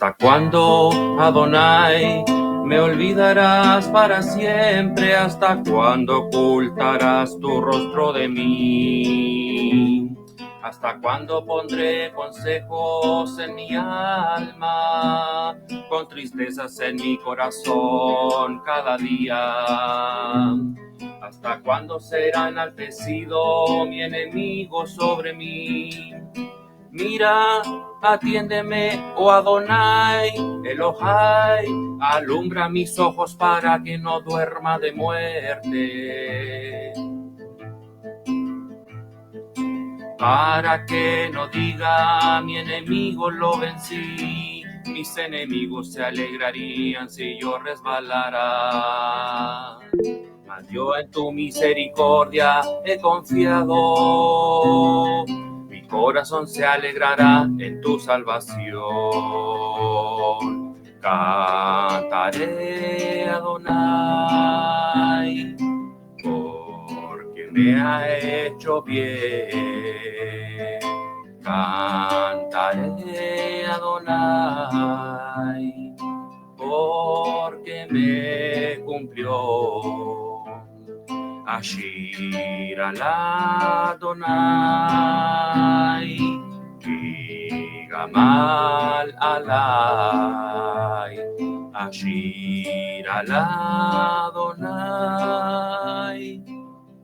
¿Hasta cuándo, Adonai, me olvidarás para siempre? ¿Hasta cuándo ocultarás tu rostro de mí? ¿Hasta cuándo pondré consejos en mi alma, con tristezas en mi corazón cada día? ¿Hasta cuándo será enaltecido mi enemigo sobre mí? Mira, atiéndeme, oh Adonai, Elohai, alumbra mis ojos para que no duerma de muerte. Para que no diga mi enemigo lo vencí, mis enemigos se alegrarían si yo resbalara. Mas yo en tu misericordia he confiado, mi corazón se alegrará en tu salvación. Cantaré, Adonai, porque me ha hecho bien. Cantaré, Adonai, porque me cumplió. Ashir al Adonai, ki gamal alai. Ashir al Adonai,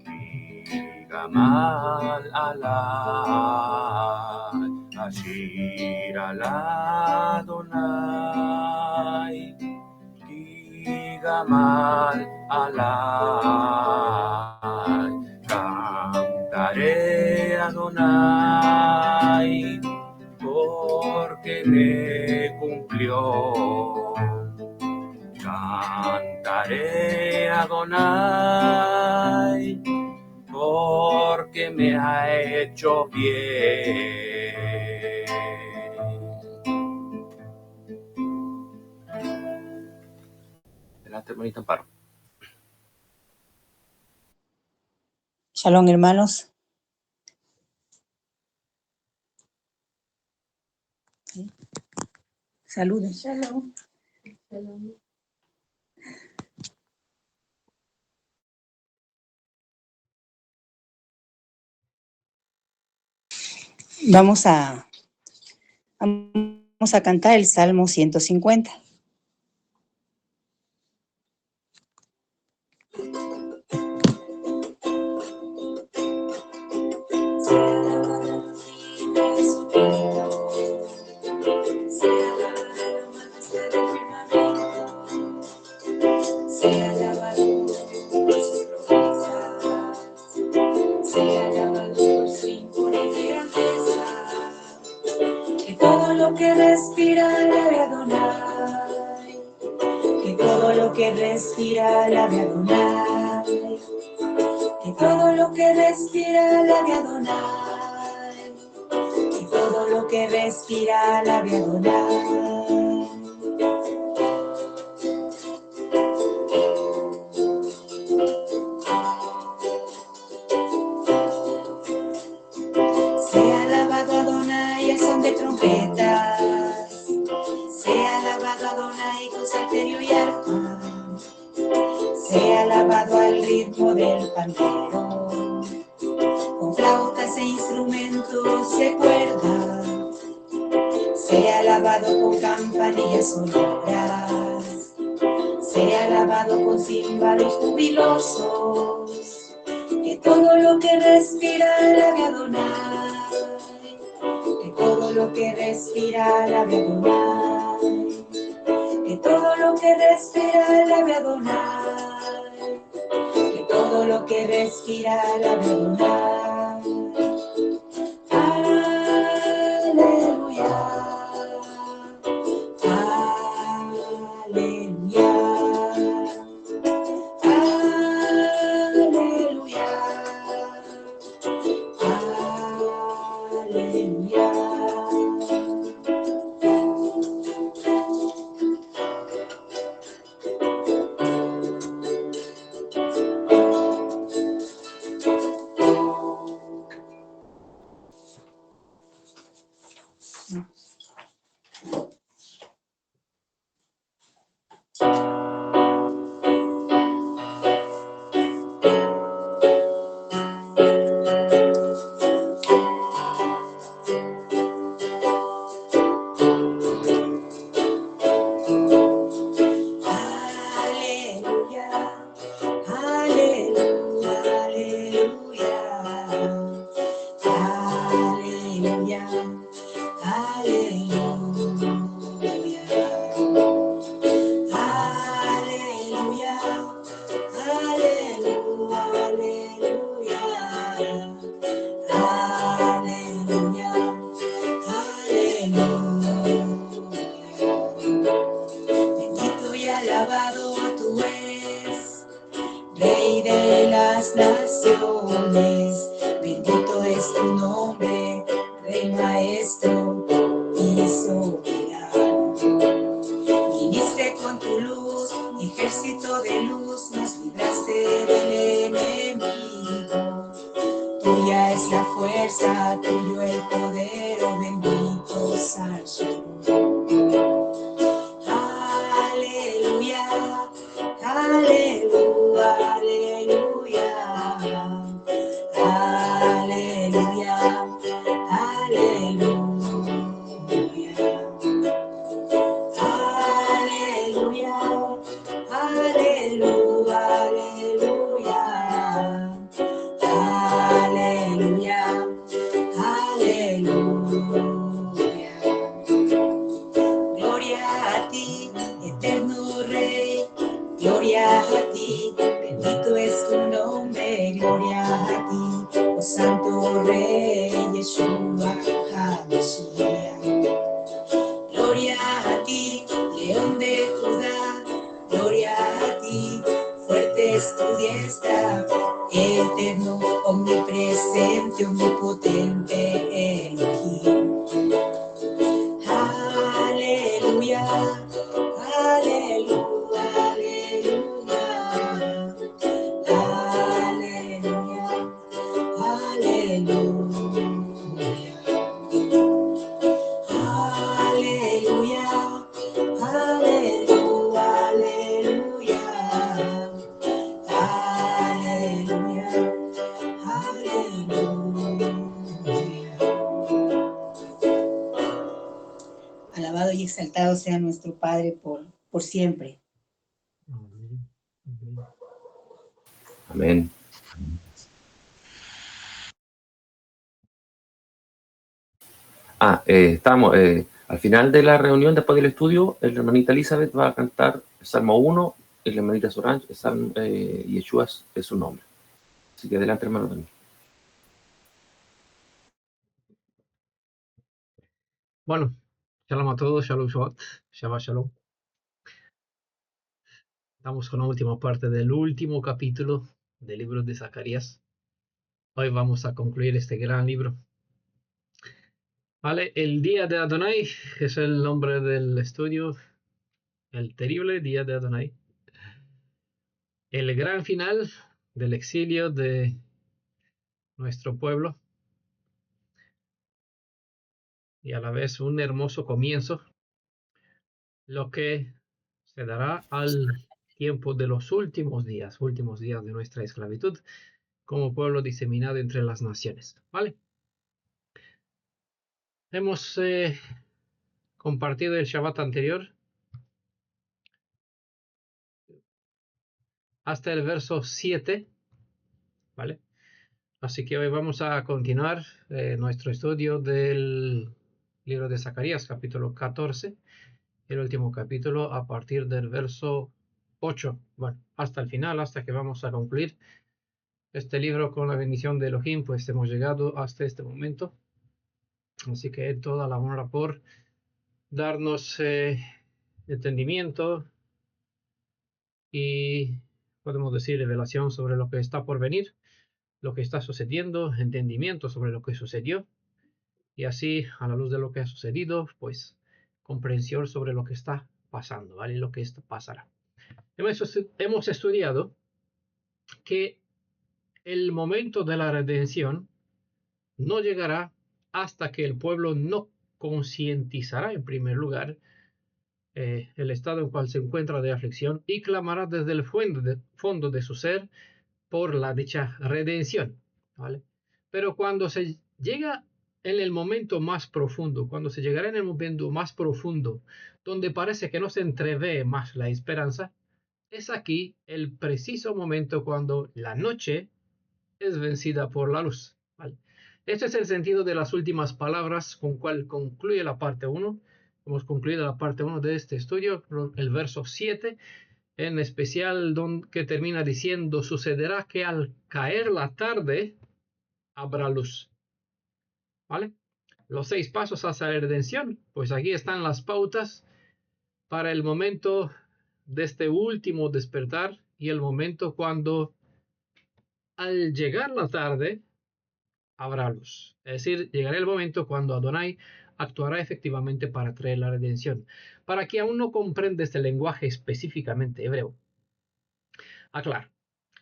ki gamal alai. Ashir al Adonai, gamal alai. Cantaré, Adonai, porque me cumplió. Cantaré, Adonai, porque me ha hecho bien. Adelante, hermanita Amparo. Shalom, hermanos. Saluden. Shalom. Shalom. Vamos a cantar el Salmo 150. Respira, alabe a Adonai, que todo lo que respira, alabe a Adonai, que todo lo que respira, alabe a Adonai. Sea alabado Adonai al son de trompetas, sea alabado Adonai con salterio y arpa, sea alabado al ritmo del pandero, con flautas e instrumentos de cuerda, sea alabado con campanillas sonoras, sea alabado con címbalos jubilosos, que todo lo que respira alabe a Adonai, que todo lo que respira alabe a Adonai, que todo lo que respira alabe a Adonai, que todo lo que respira alabe a Adonai. Aleluya, aleluya, aleluya, aleluya. las naciones. Bendito es tu nombre, Rey Maestro y soberano. Viniste con tu luz, ejército de luz, nos libraste del enemigo. Tuya es la fuerza, tuyo el poder, oh bendito Salvador. Aleluya, aleluya, aleluya, aleluya, aleluya. Aleluya, aleluya, aleluya, aleluya. Gloria a ti, eterno Rey, gloria a ti, bendito es tu nombre, gloria a ti, oh Santo Rey, Yeshua HaMashiach. Gloria a ti, León de Judá, gloria a ti, fuerte es tu diestra, eterno, omnipresente, omnipotente Elohim. Aleluya, aleluya, aleluya, aleluya, aleluya. Aleluya, aleluya, aleluya, aleluya. Alabado y exaltado sea nuestro Padre por siempre. Amén. Estamos al final de la reunión, después del estudio, la hermanita Elizabeth va a cantar el Salmo 1 y la hermanita Sorange, el Salmo, Yeshua es su nombre. Así que adelante, hermano Daniel. Bueno, shalom a todos, shalom Shabbat, Shabbat Shalom. Estamos con la última parte del último capítulo del libro de Zacarías. Hoy vamos a concluir este gran libro. Vale, el día de Adonai es el nombre del estudio, el terrible día de Adonai. El gran final del exilio de nuestro pueblo y a la vez un hermoso comienzo, lo que se dará al tiempo de los últimos días de nuestra esclavitud, como pueblo diseminado entre las naciones. ¿Vale? Hemos compartido el Shabbat anterior hasta el verso 7. ¿Vale? Así que hoy vamos a continuar nuestro estudio del libro de Zacarías, capítulo 14, el último capítulo a partir del verso 8. Bueno, hasta el final, hasta que vamos a concluir este libro con la bendición de Elohim, pues hemos llegado hasta este momento. Así que toda la honra por darnos entendimiento y, podemos decir, revelación sobre lo que está por venir, lo que está sucediendo, entendimiento sobre lo que sucedió, y así, a la luz de lo que ha sucedido, pues comprensión sobre lo que está pasando, ¿vale? Lo que esto pasará. Hemos estudiado que el momento de la redención no llegará hasta que el pueblo no concientizará, en primer lugar, el estado en cual se encuentra de aflicción y clamará desde el fondo de su ser por la dicha redención, ¿vale? Pero cuando se llega en el momento más profundo, cuando se llegará en el momento más profundo, donde parece que no se entrevé más la esperanza, es aquí el preciso momento cuando la noche es vencida por la luz, ¿vale? Este es el sentido de las últimas palabras con cual concluye la parte 1. Hemos concluido la parte 1 de este estudio, el verso 7, en especial que termina diciendo: sucederá que al caer la tarde habrá luz. ¿Vale? Los 6 pasos hacia la redención, pues aquí están las pautas para el momento de este último despertar y el momento cuando al llegar la tarde, habrá luz. Es decir, llegará el momento cuando Adonai actuará efectivamente para traer la redención. Para quien aún no comprende este lenguaje específicamente hebreo, aclaro.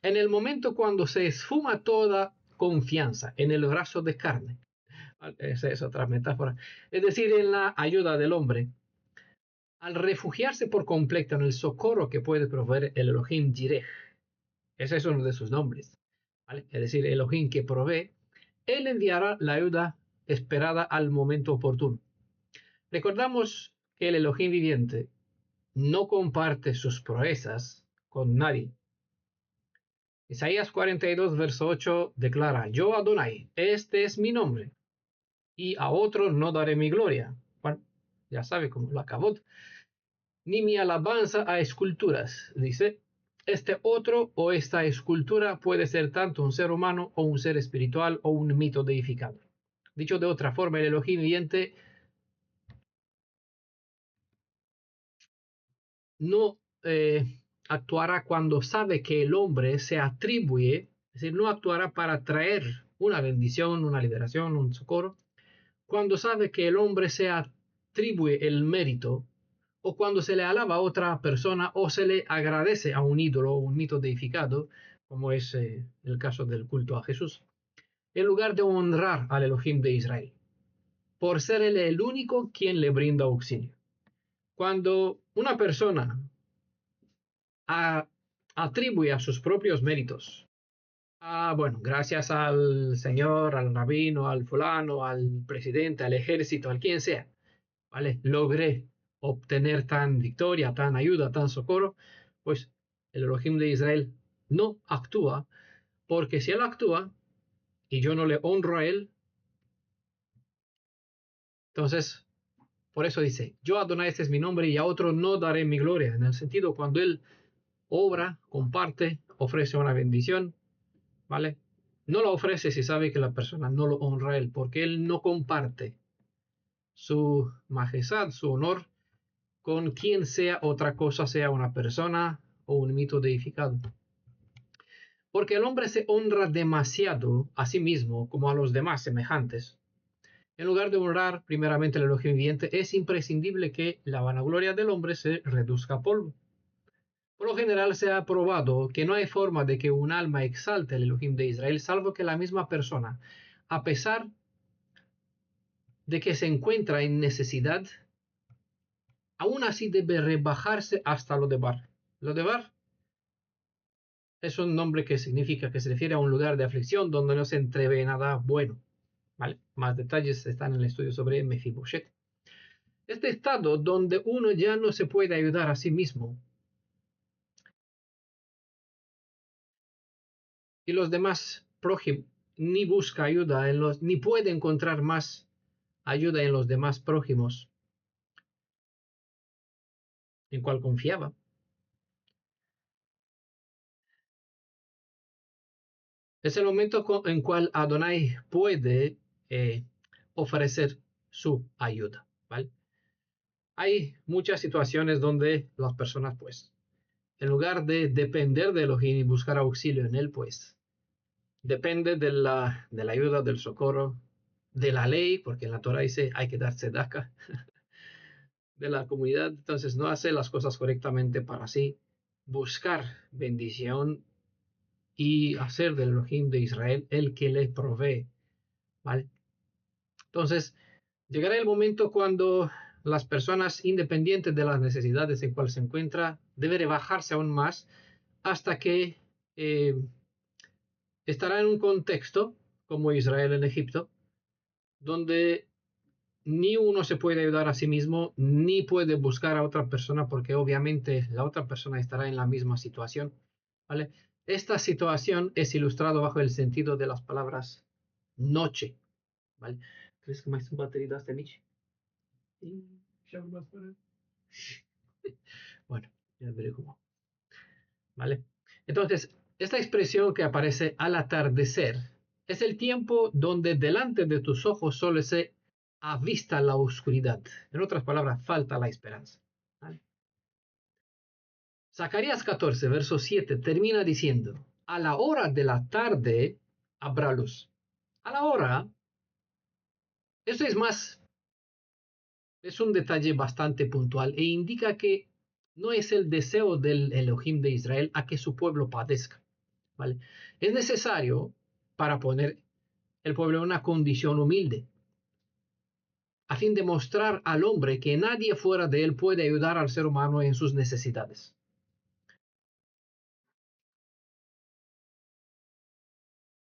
En el momento cuando se esfuma toda confianza en el brazo de carne, esa es otra metáfora, es decir, en la ayuda del hombre, al refugiarse por completo en el socorro que puede proveer el Elohim Jireh, ese es uno de sus nombres, ¿vale? Es decir, Elohim que provee, él enviará la ayuda esperada al momento oportuno. Recordamos que el Elohim viviente no comparte sus proezas con nadie. Isaías 42, verso 8 declara, yo Adonai, este es mi nombre, y a otro no daré mi gloria. Bueno, ya sabe cómo lo acabó. Ni mi alabanza a esculturas, dice. Este otro o esta escultura puede ser tanto un ser humano o un ser espiritual o un mito deificado. Dicho de otra forma, el Elohim viviente no actuará cuando sabe que el hombre se atribuye, es decir, no actuará para traer una bendición, una liberación, un socorro, cuando sabe que el hombre se atribuye el mérito, o cuando se le alaba a otra persona o se le agradece a un ídolo o un mito deificado, como es el caso del culto a Jesús, en lugar de honrar al Elohim de Israel, por ser él el único quien le brinda auxilio. Cuando una persona atribuye a sus propios méritos, bueno, gracias al señor, al rabino, al fulano, al presidente, al ejército, al quien sea, ¿vale? Logré obtener tan victoria, tan ayuda, tan socorro, pues el Elohim de Israel no actúa, porque si él actúa y yo no le honro a él, entonces, por eso dice, yo Adonai, este es mi nombre, y a otro no daré mi gloria, en el sentido cuando él obra, comparte, ofrece una bendición, ¿vale? No la ofrece si sabe que la persona no lo honra a él, porque él no comparte su majestad, su honor, con quien sea otra cosa, sea una persona o un mito deificado. Porque el hombre se honra demasiado a sí mismo como a los demás semejantes. En lugar de honrar primeramente el Elohim viviente, es imprescindible que la vanagloria del hombre se reduzca a polvo. Por lo general se ha probado que no hay forma de que un alma exalte el Elohim de Israel, salvo que la misma persona, a pesar de que se encuentra en necesidad, aún así debe rebajarse hasta lo de Bar. Lo de Bar es un nombre que significa que se refiere a un lugar de aflicción donde no se entrevé nada bueno. ¿Vale? Más detalles están en el estudio sobre Mefiboshet. Este estado donde uno ya no se puede ayudar a sí mismo y los demás prójimos, ni busca ayuda en los, ni puede encontrar más ayuda en los demás prójimos en cual confiaba. Es el momento en cual Adonai puede ofrecer su ayuda, ¿vale? Hay muchas situaciones donde las personas, pues, en lugar de depender de Elohim y buscar auxilio en él, pues, depende de la ayuda, del socorro, de la ley, porque en la Torah dice hay que dar tzedakah, de la comunidad, entonces no hace las cosas correctamente para así buscar bendición y hacer del Elohim de Israel el que le provee, ¿vale? Entonces, llegará el momento cuando las personas, independientes de las necesidades en cuales se encuentra, debe rebajarse aún más hasta que estará en un contexto como Israel en Egipto, donde ni uno se puede ayudar a sí mismo, ni puede buscar a otra persona, porque obviamente la otra persona estará en la misma situación, ¿vale? Esta situación es ilustrado bajo el sentido de las palabras noche, ¿vale? ¿Crees que más batería esta noche? Bueno, ya veré cómo, ¿vale? Entonces, esta expresión que aparece al atardecer es el tiempo donde delante de tus ojos solo se avista la oscuridad. En otras palabras, falta la esperanza, ¿vale? Zacarías 14, verso 7, termina diciendo, a la hora de la tarde habrá luz. A la hora, eso es un detalle bastante puntual e indica que no es el deseo del Elohim de Israel a que su pueblo padezca, ¿vale? Es necesario para poner el pueblo en una condición humilde, a fin de mostrar al hombre que nadie fuera de él puede ayudar al ser humano en sus necesidades.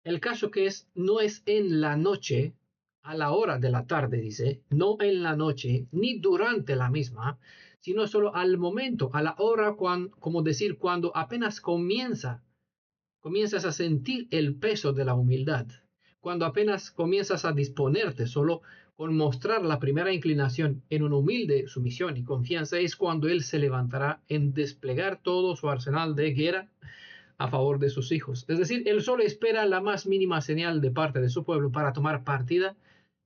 El caso que no es en la noche, a la hora de la tarde, dice, no en la noche, ni durante la misma, sino solo al momento, a la hora, como decir, cuando apenas comienzas a sentir el peso de la humildad, cuando apenas comienzas a disponerte solo con mostrar la primera inclinación en una humilde sumisión y confianza, es cuando Él se levantará en desplegar todo su arsenal de guerra a favor de sus hijos. Es decir, Él solo espera la más mínima señal de parte de su pueblo para tomar partida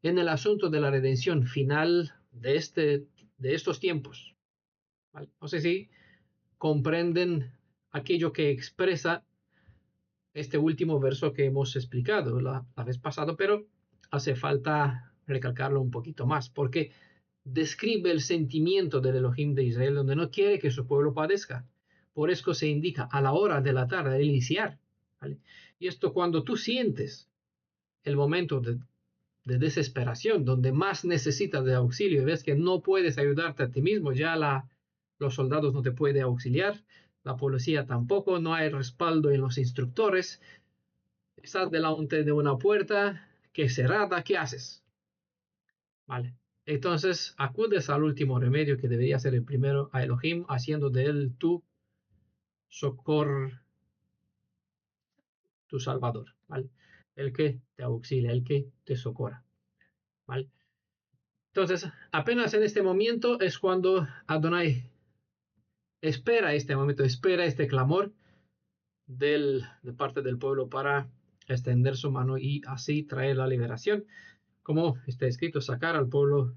en el asunto de la redención final de estos tiempos. ¿Vale? No sé si comprenden aquello que expresa este último verso que hemos explicado la vez pasada, pero hace falta recalcarlo un poquito más, porque describe el sentimiento del Elohim de Israel, donde no quiere que su pueblo padezca. Por eso se indica a la hora de la tarde, el iniciar. ¿Vale? Y esto cuando tú sientes el momento de desesperación, donde más necesitas de auxilio, y ves que no puedes ayudarte a ti mismo, ya los soldados no te pueden auxiliar, la policía tampoco, no hay respaldo en los instructores, estás delante de una puerta que es cerrada, ¿qué haces? Vale. Entonces acudes al último remedio que debería ser el primero, a Elohim, haciendo de él tu tu salvador, ¿vale? El que te auxilia, el que te socorra, ¿vale? Entonces, apenas en este momento es cuando Adonai espera este clamor de parte del pueblo para extender su mano y así traer la liberación, como está escrito, sacar al pueblo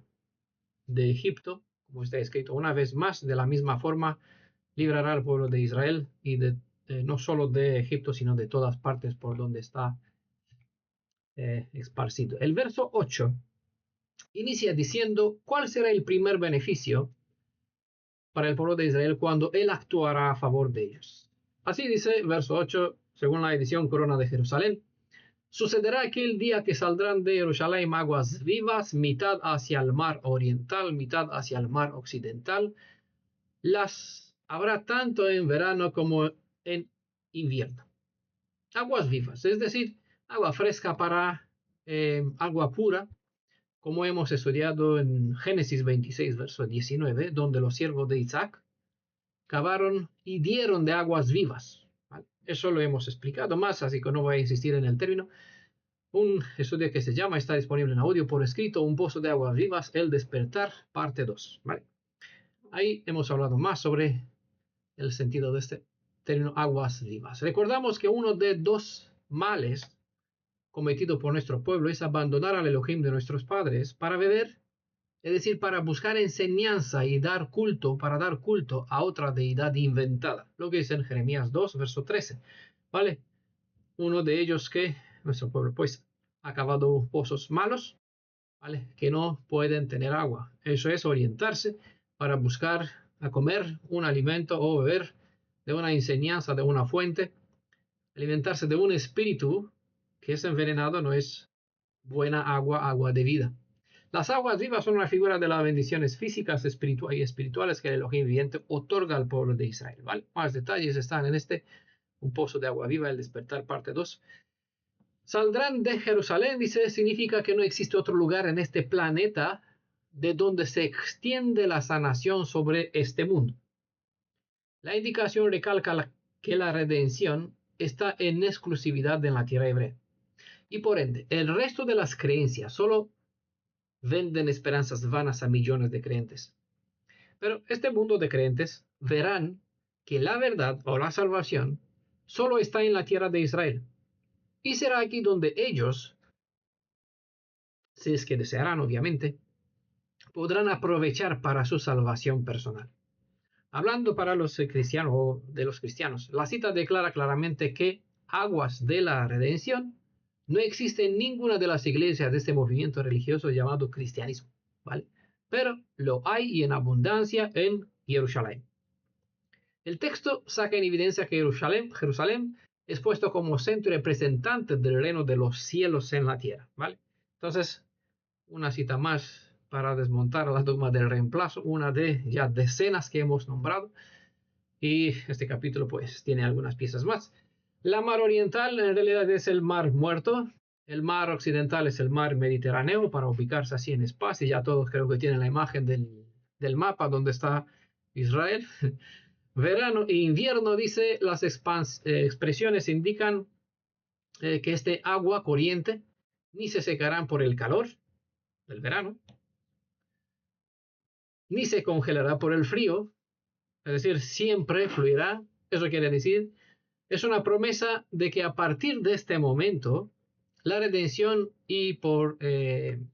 de Egipto, como está escrito una vez más, de la misma forma librará al pueblo de Israel y no solo de Egipto, sino de todas partes por donde está esparcido. El verso 8 inicia diciendo cuál será el primer beneficio para el pueblo de Israel cuando él actuará a favor de ellos. Así dice verso 8, según la edición Corona de Jerusalén. Sucederá aquel día que saldrán de Jerusalén aguas vivas, mitad hacia el mar oriental, mitad hacia el mar occidental. Las habrá tanto en verano como en invierno. Aguas vivas, es decir, agua fresca para agua pura, como hemos estudiado en Génesis 26, verso 19, donde los siervos de Isaac cavaron y dieron de aguas vivas. ¿Vale? Eso lo hemos explicado más, así que no voy a insistir en el término. Un estudio que se llama, está disponible en audio por escrito, Un pozo de aguas vivas, El despertar, parte 2. ¿Vale? Ahí hemos hablado más sobre el sentido de este término aguas vivas. Recordamos que uno de dos males cometido por nuestro pueblo es abandonar al Elohim de nuestros padres para beber, es decir, para buscar enseñanza y para dar culto a otra deidad inventada, lo que dice en Jeremías 2, verso 13, ¿vale? Uno de ellos que nuestro pueblo pues ha cavado pozos malos, ¿vale? Que no pueden tener agua. Eso es orientarse para buscar a comer un alimento o beber de una enseñanza, de una fuente, alimentarse de un espíritu que es envenenado, no es buena agua de vida. Las aguas vivas son una figura de las bendiciones físicas y espirituales que el Elohim viviente otorga al pueblo de Israel. ¿Vale? Más detalles están en Un pozo de agua viva, El despertar, parte 2. Saldrán de Jerusalén, dice, significa que no existe otro lugar en este planeta de donde se extiende la sanación sobre este mundo. La indicación recalca que la redención está en exclusividad en la tierra hebrea. Y por ende, el resto de las creencias solo venden esperanzas vanas a millones de creyentes. Pero este mundo de creyentes verán que la verdad o la salvación solo está en la tierra de Israel. Y será aquí donde ellos, si es que desearán obviamente, podrán aprovechar para su salvación personal. Hablando para los cristianos o de los cristianos, la cita declara claramente que aguas de la redención no existe en ninguna de las iglesias de este movimiento religioso llamado cristianismo, ¿vale? Pero lo hay y en abundancia en Jerusalén. El texto saca en evidencia que Jerusalén es puesto como centro representante del reino de los cielos en la tierra, ¿vale? Entonces, una cita más para desmontar la dogma del reemplazo, una de ya decenas que hemos nombrado, y este capítulo pues tiene algunas piezas más. La mar oriental en realidad es el mar muerto, el mar occidental es el mar Mediterráneo, para ubicarse así en espacio. Ya todos creo que tienen la imagen del mapa donde está Israel. Verano e invierno, dice, las expresiones indican que este agua corriente ni se secarán por el calor del verano, ni se congelará por el frío, es decir, siempre fluirá. Eso quiere decir, es una promesa de que a partir de este momento, la redención y por ende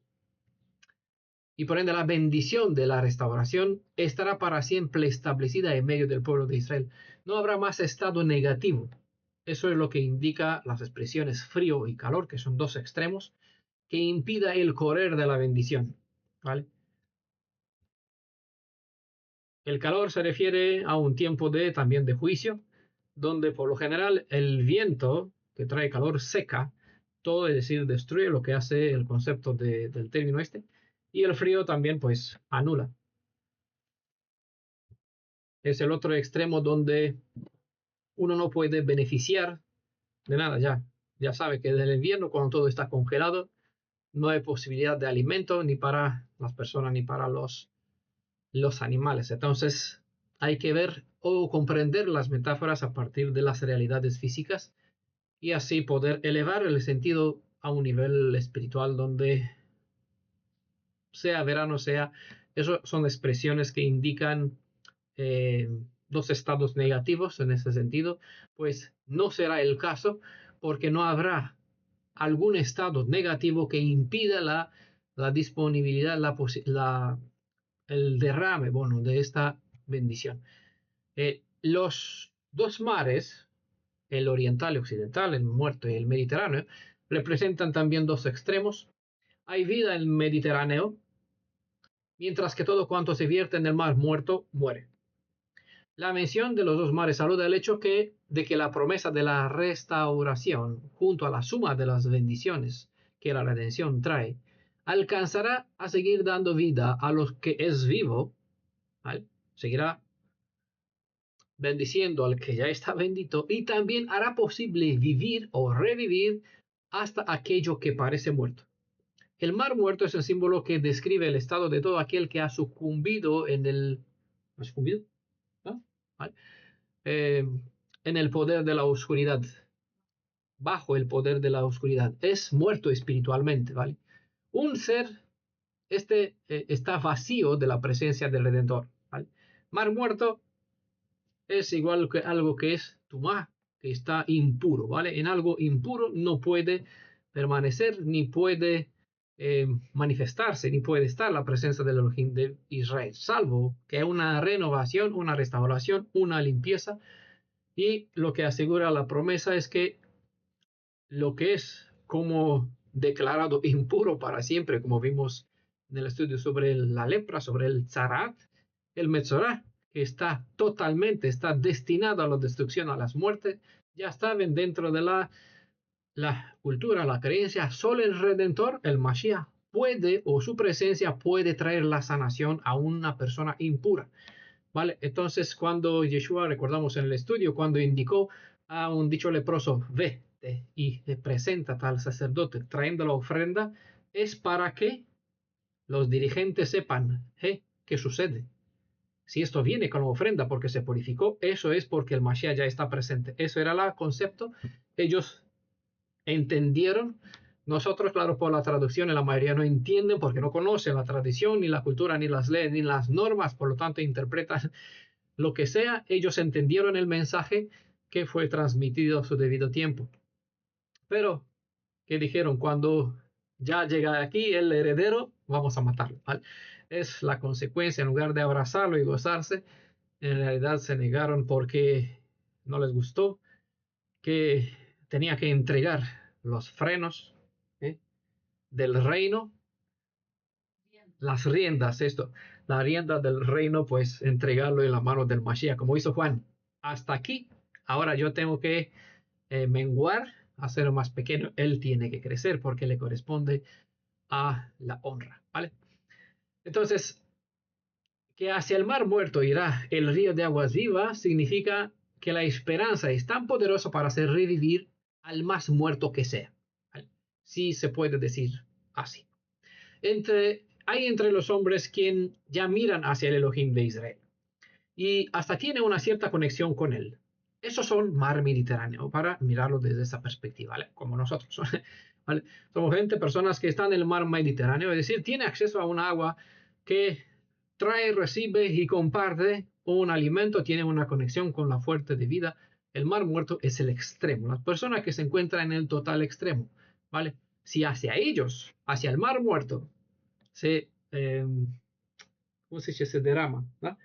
la bendición de la restauración estará para siempre establecida en medio del pueblo de Israel. No habrá más estado negativo. Eso es lo que indica las expresiones frío y calor, que son dos extremos, que impida el correr de la bendición, ¿vale? El calor se refiere a un tiempo también de juicio, donde por lo general el viento que trae calor seca todo, es decir, destruye, lo que hace el concepto del término este, y el frío también pues anula. Es el otro extremo donde uno no puede beneficiar de nada. Ya sabe que del invierno, cuando todo está congelado, no hay posibilidad de alimento ni para las personas ni para los animales. Entonces hay que ver o comprender las metáforas a partir de las realidades físicas y así poder elevar el sentido a un nivel espiritual donde sea verano, sea... Eso son expresiones que indican dos estados negativos en ese sentido. Pues no será el caso, porque no habrá algún estado negativo que impida la disponibilidad, el derrame, bueno, de esta bendición. Los dos mares, el oriental y occidental, el muerto y el Mediterráneo, representan también dos extremos. Hay vida en el Mediterráneo, mientras que todo cuanto se vierte en el mar muerto muere. La mención de los dos mares alude al hecho de que la promesa de la restauración, junto a la suma de las bendiciones que la redención trae, alcanzará a seguir dando vida a los que es vivo, ¿vale? Seguirá bendiciendo al que ya está bendito, y también hará posible vivir o revivir hasta aquello que parece muerto. El mar muerto es el símbolo que describe el estado de todo aquel que ha sucumbido en el... ¿Ha sucumbido? ¿No? ¿Vale? En el poder de la oscuridad, bajo el poder de la oscuridad. Es muerto espiritualmente, ¿vale? Un ser, está vacío de la presencia del Redentor, ¿vale? Mar muerto es igual que algo que es tumá, que está impuro, ¿vale? En algo impuro no puede permanecer, ni puede manifestarse, ni puede estar la presencia del Elohim de Israel, salvo que una renovación, una restauración, una limpieza. Y lo que asegura la promesa es que lo que es como declarado impuro para siempre, como vimos en el estudio sobre la lepra, sobre el Tzarat, el Metzorah, que está destinado a la destrucción, a las muertes, ya saben, dentro de la cultura, la creencia, solo el Redentor, el Mashiach, puede, o su presencia puede traer la sanación a una persona impura. ¿Vale? Entonces, cuando Yeshua, recordamos en el estudio, cuando indicó a un dicho leproso, vete y preséntate al sacerdote trayendo la ofrenda, es para que los dirigentes sepan qué sucede. Si esto viene con la ofrenda porque se purificó, eso es porque el Mashiach ya está presente. Eso era el concepto. Ellos entendieron. Nosotros, claro, por la traducción, la mayoría no entienden porque no conocen la tradición, ni la cultura, ni las leyes, ni las normas, por lo tanto interpretan lo que sea. Ellos entendieron el mensaje que fue transmitido a su debido tiempo. Pero, ¿qué dijeron? Cuando ya llega aquí el heredero, vamos a matarlo, ¿vale? Es la consecuencia. En lugar de abrazarlo y gozarse, en realidad se negaron porque no les gustó que tenía que entregar los frenos del reino, las riendas, la rienda del reino, pues entregarlo en la mano del Mashiach, como hizo Juan. Hasta aquí, ahora yo tengo que menguar, hacerlo más pequeño, él tiene que crecer porque le corresponde a la honra, ¿vale? Entonces, que hacia el mar muerto irá el río de aguas vivas, significa que la esperanza es tan poderosa para hacer revivir al más muerto que sea. ¿Vale? Sí se puede decir así. Hay entre los hombres quien ya miran hacia el Elohim de Israel y hasta tiene una cierta conexión con él. Esos son mar Mediterráneo, para mirarlo desde esa perspectiva, ¿vale? Como nosotros. ¿Vale? Somos personas que están en el mar Mediterráneo, es decir, tiene acceso a un agua que trae, recibe y comparte un alimento, tiene una conexión con la fuente de vida. El mar muerto es el extremo, las personas que se encuentran en el total extremo, ¿vale? Si hacia ellos, hacia el mar muerto, ¿cómo se dice? Se derrama, ¿no?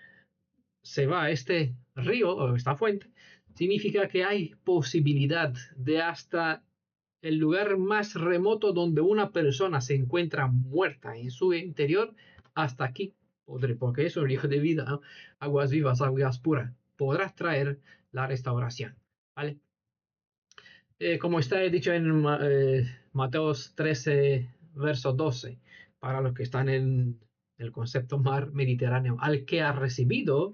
Se va este río o esta fuente, significa que hay posibilidad de hasta el lugar más remoto donde una persona se encuentra muerta en su interior, hasta aquí, porque es un río de vida, ¿no? Aguas vivas, aguas puras, podrás traer la restauración, ¿vale? Como está dicho en Mateos 13, verso 12, para los que están en el concepto mar Mediterráneo, al que ha recibido,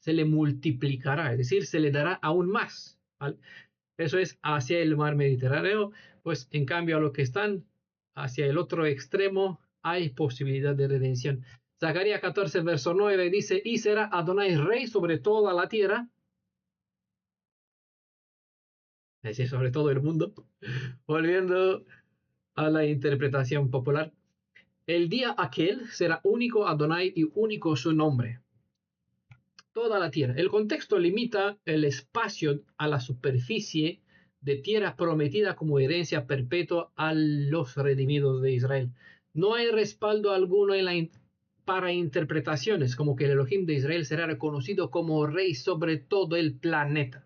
se le multiplicará, es decir, se le dará aún más, ¿vale? Eso es hacia el mar Mediterráneo, pues en cambio a los que están hacia el otro extremo hay posibilidad de redención. Zacarías 14, verso 9 dice, y será Adonai rey sobre toda la tierra, es decir, sobre todo el mundo, volviendo a la interpretación popular. El día aquel será único Adonai y único su nombre. Toda la tierra. El contexto limita el espacio a la superficie de tierra prometida como herencia perpetua a los redimidos de Israel. No hay respaldo alguno para interpretaciones como que el Elohim de Israel será reconocido como rey sobre todo el planeta.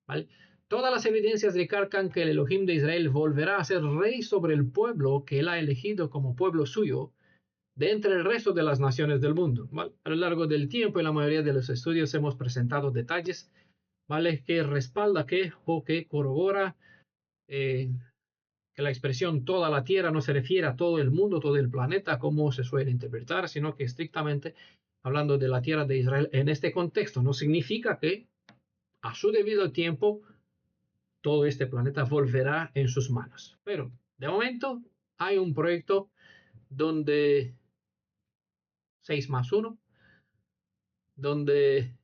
¿Vale? Todas las evidencias recalcan que el Elohim de Israel volverá a ser rey sobre el pueblo que él ha elegido como pueblo suyo de entre el resto de las naciones del mundo. ¿Vale? A lo largo del tiempo, en la mayoría de los estudios hemos presentado detalles, ¿vale? Que respalda o que corrobora que la expresión toda la tierra no se refiere a todo el mundo, todo el planeta, como se suele interpretar, sino que estrictamente hablando de la tierra de Israel en este contexto. No significa que a su debido tiempo todo este planeta volverá en sus manos. Pero de momento hay un proyecto donde 6+1, donde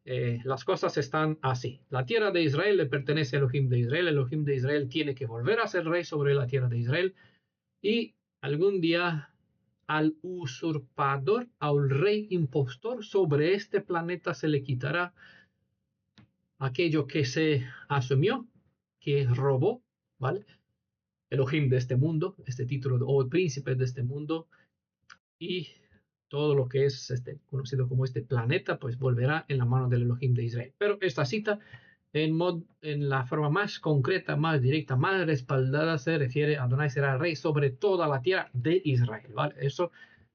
las cosas están así. La tierra de Israel le pertenece al Elohim de Israel. El Elohim de Israel tiene que volver a ser rey sobre la tierra de Israel. Y algún día al usurpador, al rey impostor sobre este planeta se le quitará aquello que se asumió, que robó, ¿vale? Elohim de este mundo, este título, o el príncipe de este mundo, y todo lo que es conocido como este planeta, pues volverá en la mano del Elohim de Israel. Pero esta cita, en la forma más concreta, más directa, más respaldada, se refiere a Adonai será rey sobre toda la tierra de Israel, ¿vale? Eso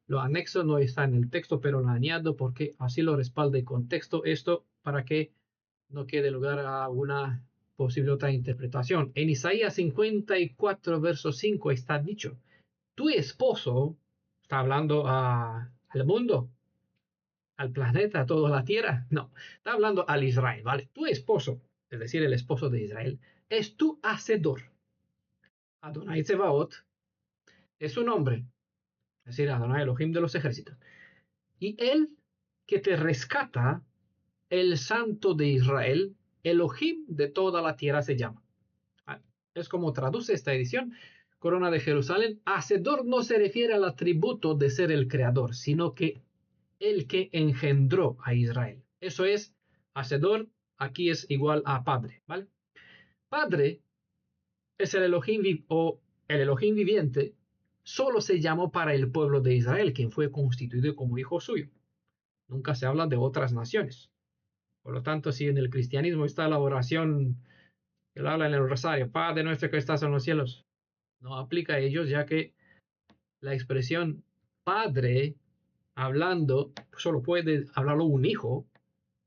lo anexo, no está en el texto, pero lo añado porque así lo respalda el contexto, esto para que no quede lugar a una posible otra interpretación. En Isaías 54, verso 5 está dicho, tu esposo, está hablando al mundo, al planeta, a toda la tierra, no, está hablando al Israel, ¿vale? Tu esposo, es decir, el esposo de Israel, es tu hacedor. Adonai Tsebaot es su nombre, es decir, Adonai Elohim de los ejércitos. Y él que te rescata, el santo de Israel, Elohim de toda la tierra se llama. Es como traduce esta edición, Corona de Jerusalén. Hacedor no se refiere al atributo de ser el creador, sino que el que engendró a Israel. Eso es, hacedor aquí es igual a padre, ¿vale? Padre es el Elohim o el Elohim viviente, solo se llamó para el pueblo de Israel, quien fue constituido como hijo suyo. Nunca se habla de otras naciones. Por lo tanto, si en el cristianismo está la oración Él habla en el rosario, Padre nuestro que estás en los cielos. No aplica a ellos, ya que la expresión padre hablando solo puede hablarlo un hijo,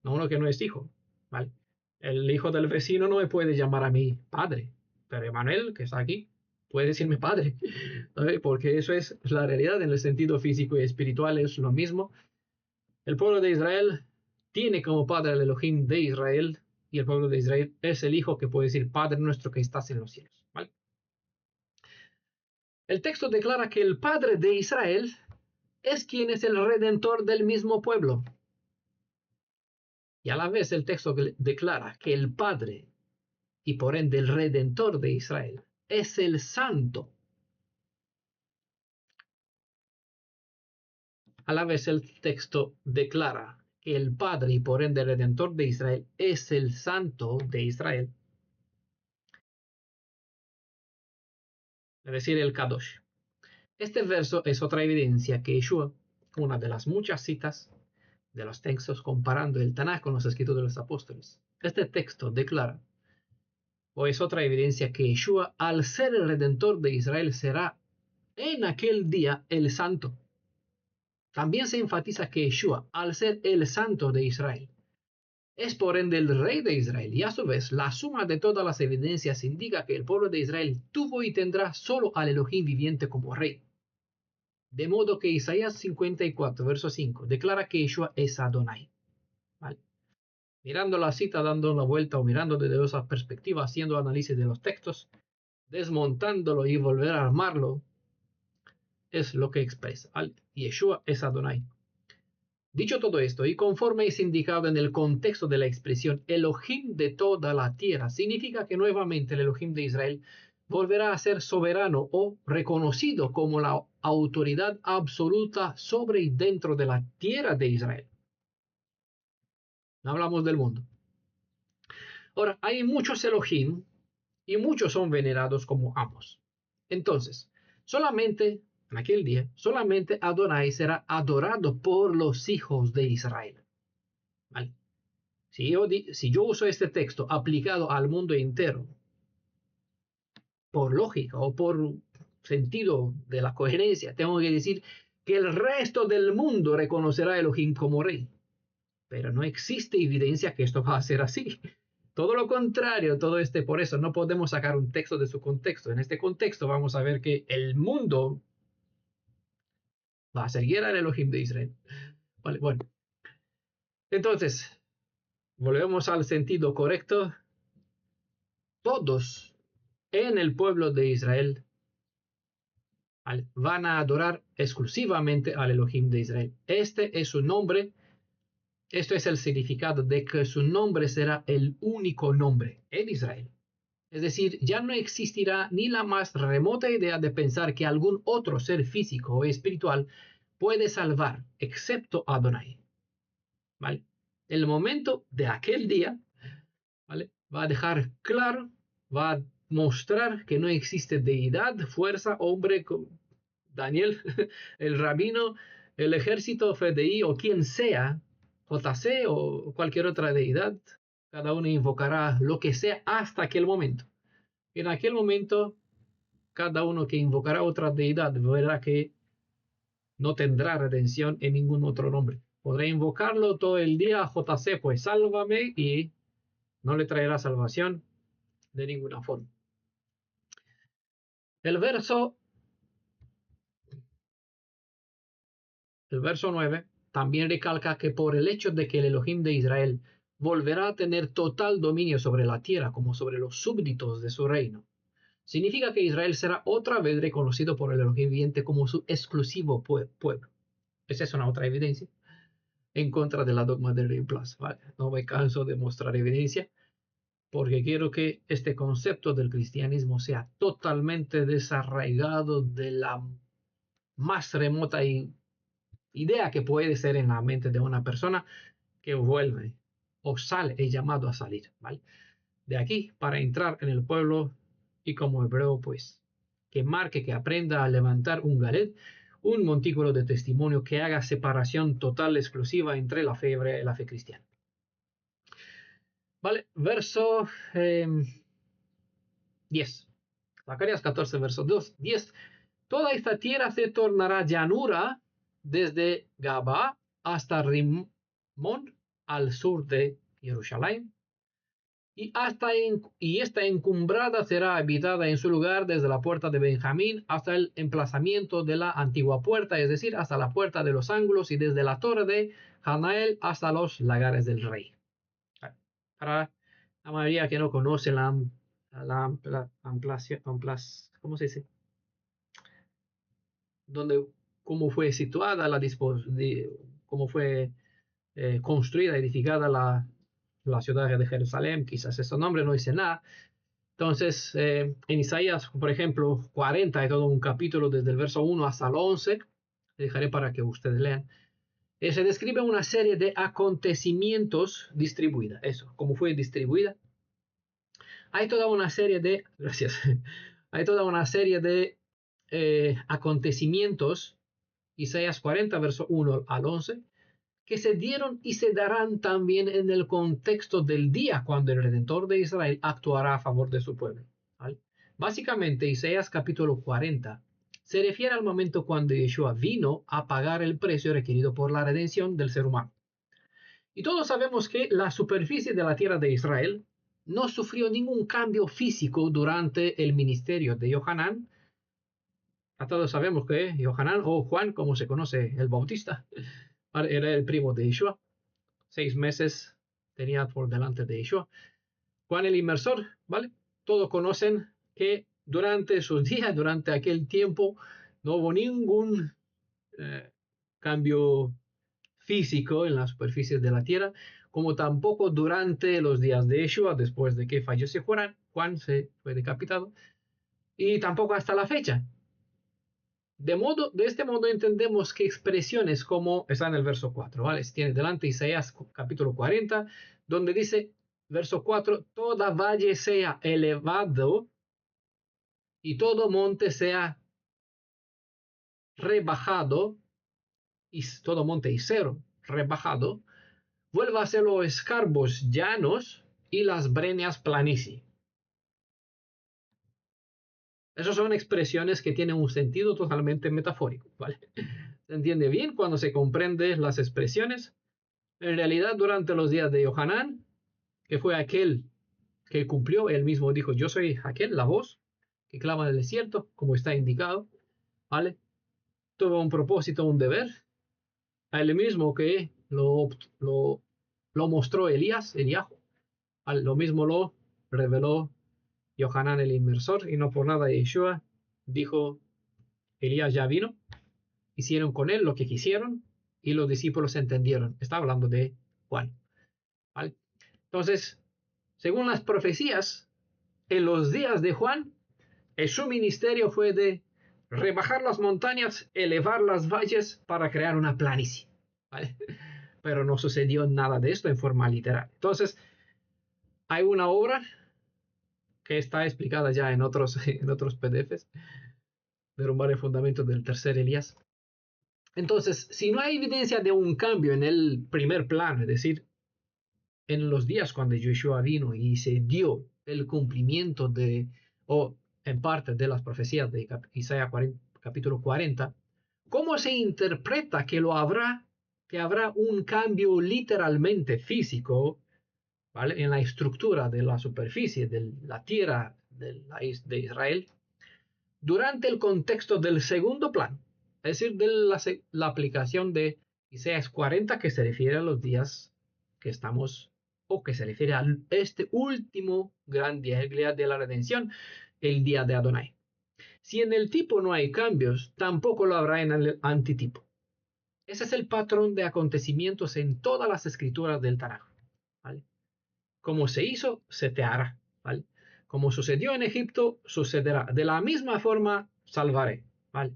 no uno que no es hijo, ¿vale? El hijo del vecino no me puede llamar a mí padre, pero Emanuel, que está aquí, puede decirme padre, ¿vale? Porque eso es la realidad en el sentido físico y espiritual, es lo mismo. El pueblo de Israel tiene como padre el Elohim de Israel, y el pueblo de Israel es el hijo que puede decir Padre nuestro que estás en los cielos, ¿vale? El texto declara que el Padre de Israel es quien es el redentor del mismo pueblo. Y a la vez el texto declara que el Padre, y por ende el redentor de Israel, es el Santo. A la vez el texto declara que el Padre, y por ende el redentor de Israel, es el Santo de Israel. Es decir, el Kadosh. Este verso es otra evidencia que Yeshua, una de las muchas citas de los textos comparando el Tanaj con los escritos de los apóstoles, este texto declara, o es otra evidencia que Yeshua, al ser el redentor de Israel, será en aquel día el santo. También se enfatiza que Yeshua, al ser el santo de Israel, es por ende el rey de Israel, y a su vez la suma de todas las evidencias indica que el pueblo de Israel tuvo y tendrá solo al Elohim viviente como rey. De modo que Isaías 54, verso 5, declara que Yeshua es Adonai. ¿Vale? Mirando la cita, dando una vuelta o mirando desde esa perspectiva, haciendo análisis de los textos, desmontándolo y volver a armarlo, es lo que expresa. Yeshua es Adonai. Dicho todo esto, y conforme es indicado en el contexto de la expresión Elohim de toda la tierra, significa que nuevamente el Elohim de Israel volverá a ser soberano o reconocido como la autoridad absoluta sobre y dentro de la tierra de Israel. No hablamos del mundo. Ahora, hay muchos Elohim y muchos son venerados como amos. Entonces, solamente en aquel día, solamente Adonai será adorado por los hijos de Israel. ¿Vale? Si yo uso este texto aplicado al mundo entero, por lógica o por sentido de la coherencia, tengo que decir que el resto del mundo reconocerá a Elohim como rey. Pero no existe evidencia que esto va a ser así. Todo lo contrario, por eso no podemos sacar un texto de su contexto. En este contexto vamos a ver que el mundo va a seguir al Elohim de Israel. Vale, bueno. Entonces, volvemos al sentido correcto. Todos en el pueblo de Israel van a adorar exclusivamente al Elohim de Israel. Este es su nombre. Esto es el significado de que su nombre será el único nombre en Israel. Es decir, ya no existirá ni la más remota idea de pensar que algún otro ser físico o espiritual puede salvar, excepto Adonai. ¿Vale? El momento de aquel día, ¿vale?, va a dejar claro, va a mostrar que no existe deidad, fuerza, hombre, Daniel, el rabino, el ejército, FDI o quien sea, JC o cualquier otra deidad. Cada uno invocará lo que sea hasta aquel momento. En aquel momento, cada uno que invocará otra deidad verá que no tendrá redención en ningún otro nombre. Podrá invocarlo todo el día, JC, pues sálvame, y no le traerá salvación de ninguna forma. El verso 9 también recalca que por el hecho de que el Elohim de Israel volverá a tener total dominio sobre la tierra como sobre los súbditos de su reino, significa que Israel será otra vez reconocido por el Elohim viviente como su exclusivo pueblo. Esa es una otra evidencia en contra de la dogma del reemplazo. ¿Vale? No me canso de mostrar evidencia porque quiero que este concepto del cristianismo sea totalmente desarraigado de la más remota idea que puede ser en la mente de una persona que vuelve o sale, es llamado a salir, ¿vale? De aquí para entrar en el pueblo y como hebreo, pues, que marque, que aprenda a levantar un galet, un montículo de testimonio que haga separación total, exclusiva entre la fe hebrea y la fe cristiana. Vale, verso 10. Zacarías 14, verso 10. Toda esta tierra se tornará llanura desde Gabá hasta Rimón al sur de Jerusalén. Y esta encumbrada será habitada en su lugar desde la puerta de Benjamín hasta el emplazamiento de la antigua puerta, es decir, hasta la puerta de los ángulos, y desde la torre de Hanael hasta los lagares del rey. Para la mayoría que no conoce ¿cómo se dice? Cómo fue situada cómo fue construida, edificada la ciudad de Jerusalén, quizás ese nombre no dice nada. Entonces, en Isaías, por ejemplo, 40, hay todo un capítulo desde el verso 1 hasta el 11, dejaré para que ustedes lean. Se describe una serie de acontecimientos distribuida, eso, cómo fue distribuida. Hay toda una serie de, hay toda una serie de acontecimientos, Isaías 40, verso 1 al 11, que se dieron y se darán también en el contexto del día cuando el Redentor de Israel actuará a favor de su pueblo. ¿Vale? Básicamente, Isaías capítulo 40 se refiere al momento cuando Yeshua vino a pagar el precio requerido por la redención del ser humano. Y todos sabemos que la superficie de la tierra de Israel no sufrió ningún cambio físico durante el ministerio de Yohanan. A todos sabemos que Yohanan, o Juan, como se conoce el Bautista, era el primo de Yeshua. 6 meses tenía por delante de Yeshua. Juan el Inmersor, ¿vale? Todos conocen que durante sus días, durante aquel tiempo, no hubo ningún cambio físico en las superficies de la tierra, como tampoco durante los días de Yeshua, después de que falleció Juan se fue decapitado, y tampoco hasta la fecha. De este modo entendemos que expresiones como está en el verso 4, ¿vale? Tiene delante Isaías capítulo 40, donde dice, verso 4, toda valle sea elevado y todo monte sea rebajado, y todo monte y cero rebajado, vuelva a ser los escarbos llanos y las breñas planicie. Esas son expresiones que tienen un sentido totalmente metafórico, ¿vale? ¿Se entiende bien cuando se comprende las expresiones? En realidad, durante los días de Yohanan, que fue aquel que cumplió, él mismo dijo, yo soy aquel, la voz que clama en el desierto, como está indicado, ¿vale? Tuvo un propósito, un deber, a él mismo que lo mostró Eliyahu, lo mismo lo reveló Yohanan el Inmersor, y no por nada Yeshua dijo, Elías ya vino, hicieron con él lo que quisieron, y los discípulos entendieron. Está hablando de Juan, ¿vale? Entonces, según las profecías, en los días de Juan, su ministerio fue de rebajar las montañas, elevar las valles para crear una planicie, ¿vale? Pero no sucedió nada de esto en forma literal. Entonces, hay una obra que está explicada ya en otros PDFs, derrumbar el fundamento del tercer Elías. Entonces, si no hay evidencia de un cambio en el primer plano, es decir, en los días cuando Yeshua vino y se dio el cumplimiento o en parte de las profecías de Isaías capítulo 40, ¿cómo se interpreta que habrá un cambio literalmente físico, ¿vale?, en la estructura de la superficie de la tierra de Israel durante el contexto del segundo plano? Es decir, de la aplicación de Isaías 40, que se refiere a los días que estamos, o que se refiere a este último gran día, el día de la redención, el día de Adonai. Si en el tipo no hay cambios, tampoco lo habrá en el antitipo. Ese es el patrón de acontecimientos en todas las escrituras del Tanaj, ¿vale? Como se hizo, se te hará, ¿vale? Como sucedió en Egipto, sucederá. De la misma forma, salvaré, ¿vale?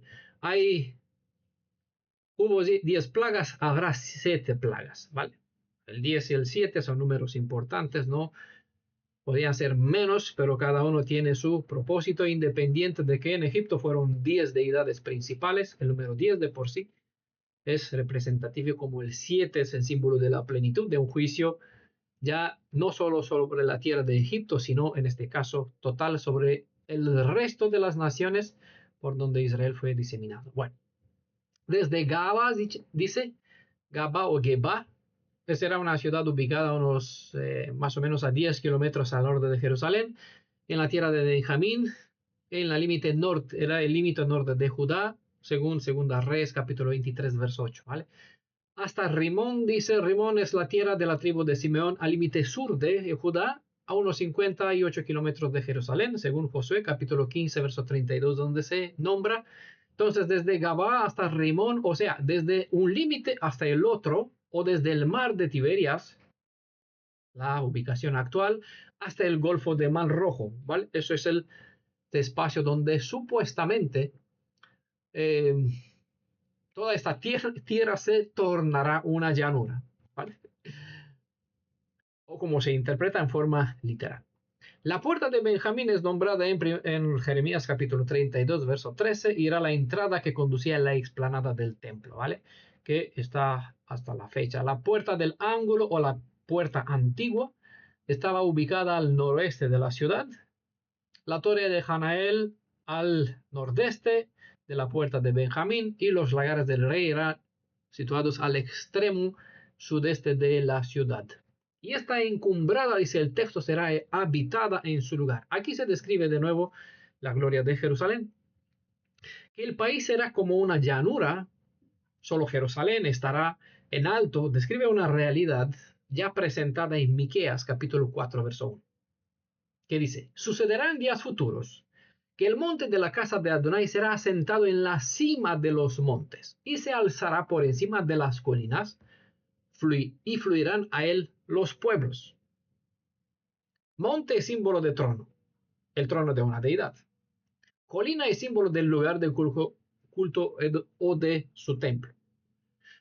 Hubo 10 plagas, habrá 7 plagas, ¿vale? El 10 y el 7 son números importantes, ¿no? Podrían ser menos, pero cada uno tiene su propósito, independiente de que en Egipto fueron 10 deidades principales. El número 10 de por sí es representativo, como el 7 es el símbolo de la plenitud, de un juicio ya no solo sobre la tierra de Egipto, sino en este caso total sobre el resto de las naciones por donde Israel fue diseminado. Bueno, desde Gaba, dice, Gaba o Geba, esa era una ciudad ubicada a unos más o menos a 10 kilómetros al norte de Jerusalén, en la tierra de Benjamín, en la límite norte, era el límite norte de Judá, según Segunda Reyes, capítulo 23, verso 8, ¿vale? Hasta Rimón, dice, Rimón es la tierra de la tribu de Simeón al límite sur de Judá, a unos 58 kilómetros de Jerusalén, según Josué, capítulo 15, verso 32, donde se nombra. Entonces, desde Gabá hasta Rimón, o sea, desde un límite hasta el otro, o desde el mar de Tiberias, la ubicación actual, hasta el Golfo de Mar Rojo, ¿vale? Eso es el espacio donde supuestamente eh, toda esta tierra se tornará una llanura, ¿vale? O como se interpreta en forma literal. La puerta de Benjamín es nombrada en Jeremías capítulo 32, verso 13, y era la entrada que conducía a la explanada del templo, ¿vale? Que está hasta la fecha. La puerta del ángulo o la puerta antigua estaba ubicada al noroeste de la ciudad. La torre de Hanael al nordeste de la puerta de Benjamín y los lagares del rey eran situados al extremo sudeste de la ciudad. Y esta encumbrada, dice el texto, será habitada en su lugar. Aquí se describe de nuevo la gloria de Jerusalén. Que el país será como una llanura, solo Jerusalén estará en alto, describe una realidad ya presentada en Miqueas capítulo 4, verso 1. Que dice, sucederá en días futuros que el monte de la casa de Adonai será asentado en la cima de los montes y se alzará por encima de las colinas y fluirán a él los pueblos. Monte es símbolo de trono, el trono de una deidad. Colina es símbolo del lugar del culto o de su templo.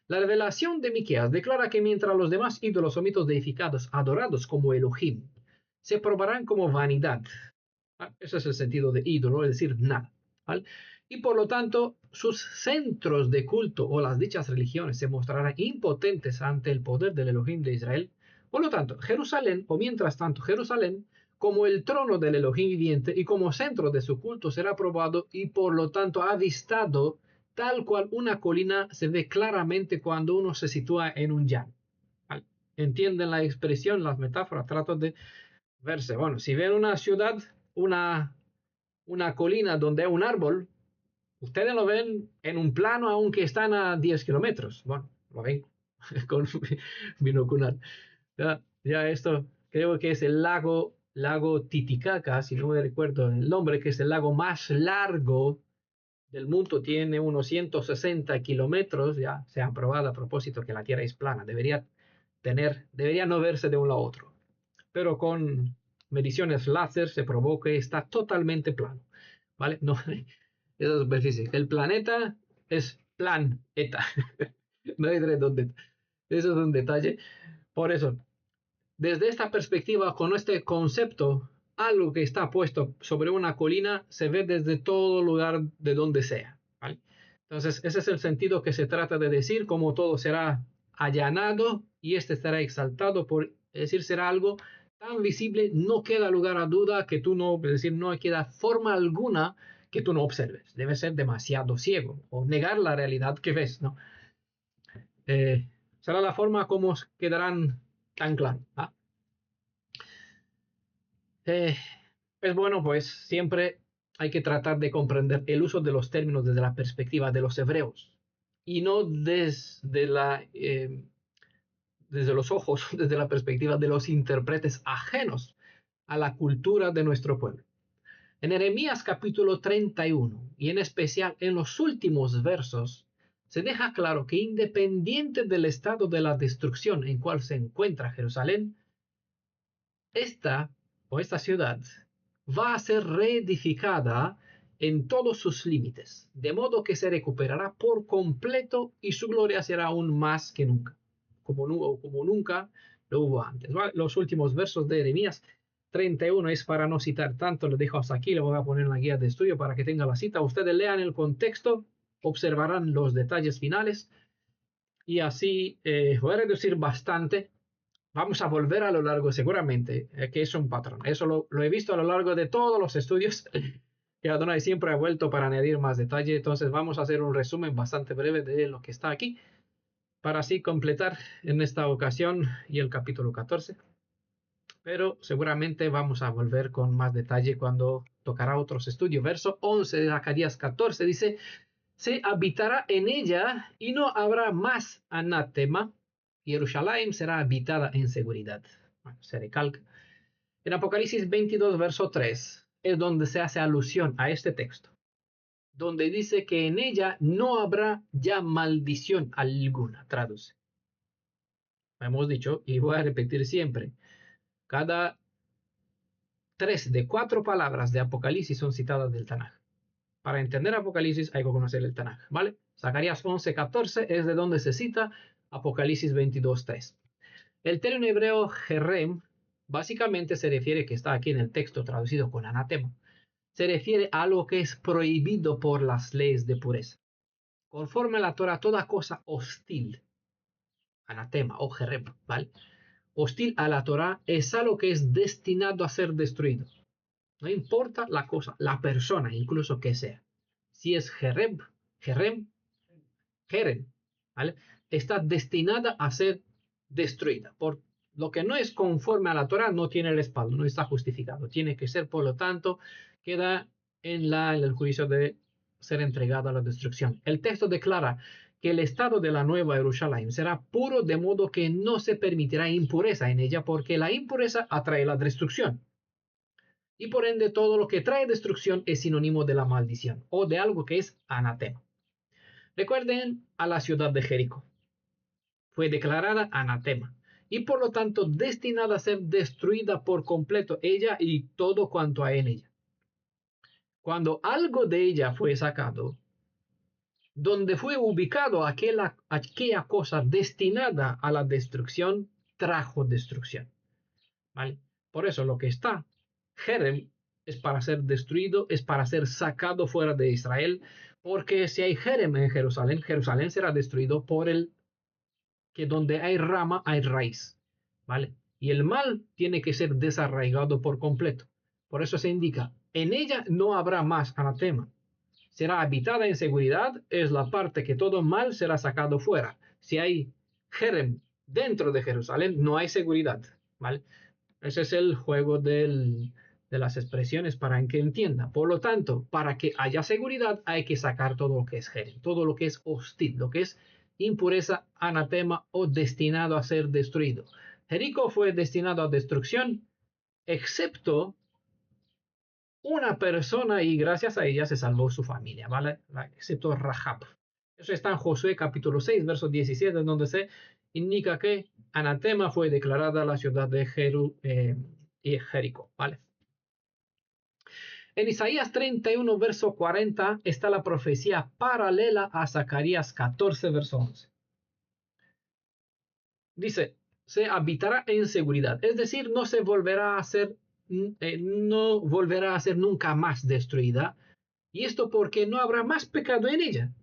La revelación de Miqueas declara que mientras los demás ídolos o mitos deificados adorados como Elohim se probarán como vanidad, ese es el sentido de ídolo, es decir, nada, ¿vale? Y por lo tanto, sus centros de culto o las dichas religiones se mostrarán impotentes ante el poder del Elohim de Israel. Por lo tanto, Jerusalén, o mientras tanto Jerusalén, como el trono del Elohim viviente y como centro de su culto será probado y por lo tanto avistado tal cual una colina se ve claramente cuando uno se sitúa en un llano. ¿Vale? ¿Entienden la expresión, las metáforas? Trato de verse. Bueno, si ven una ciudad, una colina donde hay un árbol, ustedes lo ven en un plano aunque están a 10 kilómetros. Bueno, lo ven con binocular. Ya esto creo que es el lago Titicaca, si no me recuerdo el nombre, que es el lago más largo del mundo, tiene unos 160 kilómetros. Ya se ha probado a propósito que la Tierra es plana, debería no verse de un lado a otro, pero con mediciones láser se probó que está totalmente plano, ¿vale? No, esa superficie. El planeta es planeta, no hay redondez. Eso es un detalle. Por eso, desde esta perspectiva, con este concepto, algo que está puesto sobre una colina se ve desde todo lugar de donde sea, ¿vale? Entonces, ese es el sentido que se trata de decir, como todo será allanado y este estará exaltado, es decir, será algo tan visible, no queda lugar a duda que tú no, es decir, no queda forma alguna que tú no observes. Debe ser demasiado ciego o negar la realidad que ves, ¿no? Será la forma como quedarán tan claro, ¿ah? Es bueno, pues siempre hay que tratar de comprender el uso de los términos desde la perspectiva de los hebreos y no desde los ojos, desde la perspectiva de los intérpretes ajenos a la cultura de nuestro pueblo. En Jeremías capítulo 31 y en especial en los últimos versos se deja claro que independiente del estado de la destrucción en cual se encuentra Jerusalén, esta ciudad va a ser reedificada en todos sus límites, de modo que se recuperará por completo y su gloria será aún más que nunca, como nunca lo hubo antes. ¿Vale? Los últimos versos de Jeremías 31 es para no citar tanto, lo dejo hasta aquí, lo voy a poner en la guía de estudio para que tenga la cita. Ustedes lean el contexto, observarán los detalles finales y así voy a reducir bastante Vamos a volver a lo largo seguramente, que es un patrón. Eso lo he visto a lo largo de todos los estudios, que Adonai siempre ha vuelto para añadir más detalle. Entonces vamos a hacer un resumen bastante breve de lo que está aquí, para así completar en esta ocasión y el capítulo 14. Pero seguramente vamos a volver con más detalle cuando tocará otros estudios. Verso 11 de Zacarías 14 dice, se habitará en ella y no habrá más anatema. Jerusalén será habitada en seguridad. Bueno, se recalca. En Apocalipsis 22, verso 3, es donde se hace alusión a este texto, donde dice que en ella no habrá ya maldición alguna, traduce. Hemos dicho, y voy a repetir siempre, cada 3 de 4 palabras de Apocalipsis son citadas del Tanaj. Para entender Apocalipsis hay que conocer el Tanaj, ¿vale? Zacarías 11, 14 es de donde se cita Apocalipsis 22, 3. El término hebreo jerem básicamente se refiere, que está aquí en el texto traducido con anatema, se refiere a algo que es prohibido por las leyes de pureza. Conforme a la Torah, toda cosa hostil, anatema o jerem, ¿vale? Hostil a la Torah es algo que es destinado a ser destruido. No importa la cosa, la persona, incluso que sea. Si es jerem, ¿vale? Está destinada a ser destruida. Por lo que no es conforme a la Torah no tiene respaldo, no está justificado. Tiene que ser, por lo tanto, queda en el juicio de ser entregado a la destrucción. El texto declara que el estado de la nueva Jerusalén será puro, de modo que no se permitirá impureza en ella, porque la impureza atrae la destrucción. Y por ende todo lo que trae destrucción es sinónimo de la maldición o de algo que es anatema. Recuerden a la ciudad de Jericó. Fue declarada anatema y por lo tanto destinada a ser destruida por completo ella y todo cuanto hay en ella. Cuando algo de ella fue sacado, donde fue ubicado aquella cosa destinada a la destrucción, trajo destrucción. ¿Vale? Por eso lo que está Jerem es para ser destruido, es para ser sacado fuera de Israel, porque si hay Jerem en Jerusalén, Jerusalén será destruido por el que donde hay rama hay raíz, ¿vale? Y el mal tiene que ser desarraigado por completo. Por eso se indica, en ella no habrá más anatema. Será habitada en seguridad, es la parte que todo mal será sacado fuera. Si hay Jerem dentro de Jerusalén, no hay seguridad, ¿vale? Ese es el juego de las expresiones para que entienda. Por lo tanto, para que haya seguridad hay que sacar todo lo que es jerem, todo lo que es hostil, lo que es impureza, anatema o destinado a ser destruido. Jericó fue destinado a destrucción, excepto una persona y gracias a ella se salvó su familia, ¿vale? Excepto Rahab. Eso está en Josué capítulo 6, verso 17, donde se indica que anatema fue declarada la ciudad de Jericó, ¿vale? En Isaías 31, verso 40, está la profecía paralela a Zacarías 14, verso 11. Dice, se habitará en seguridad, es decir, no se volverá a ser, no volverá a ser nunca más destruida, y esto porque no habrá más pecado en ella.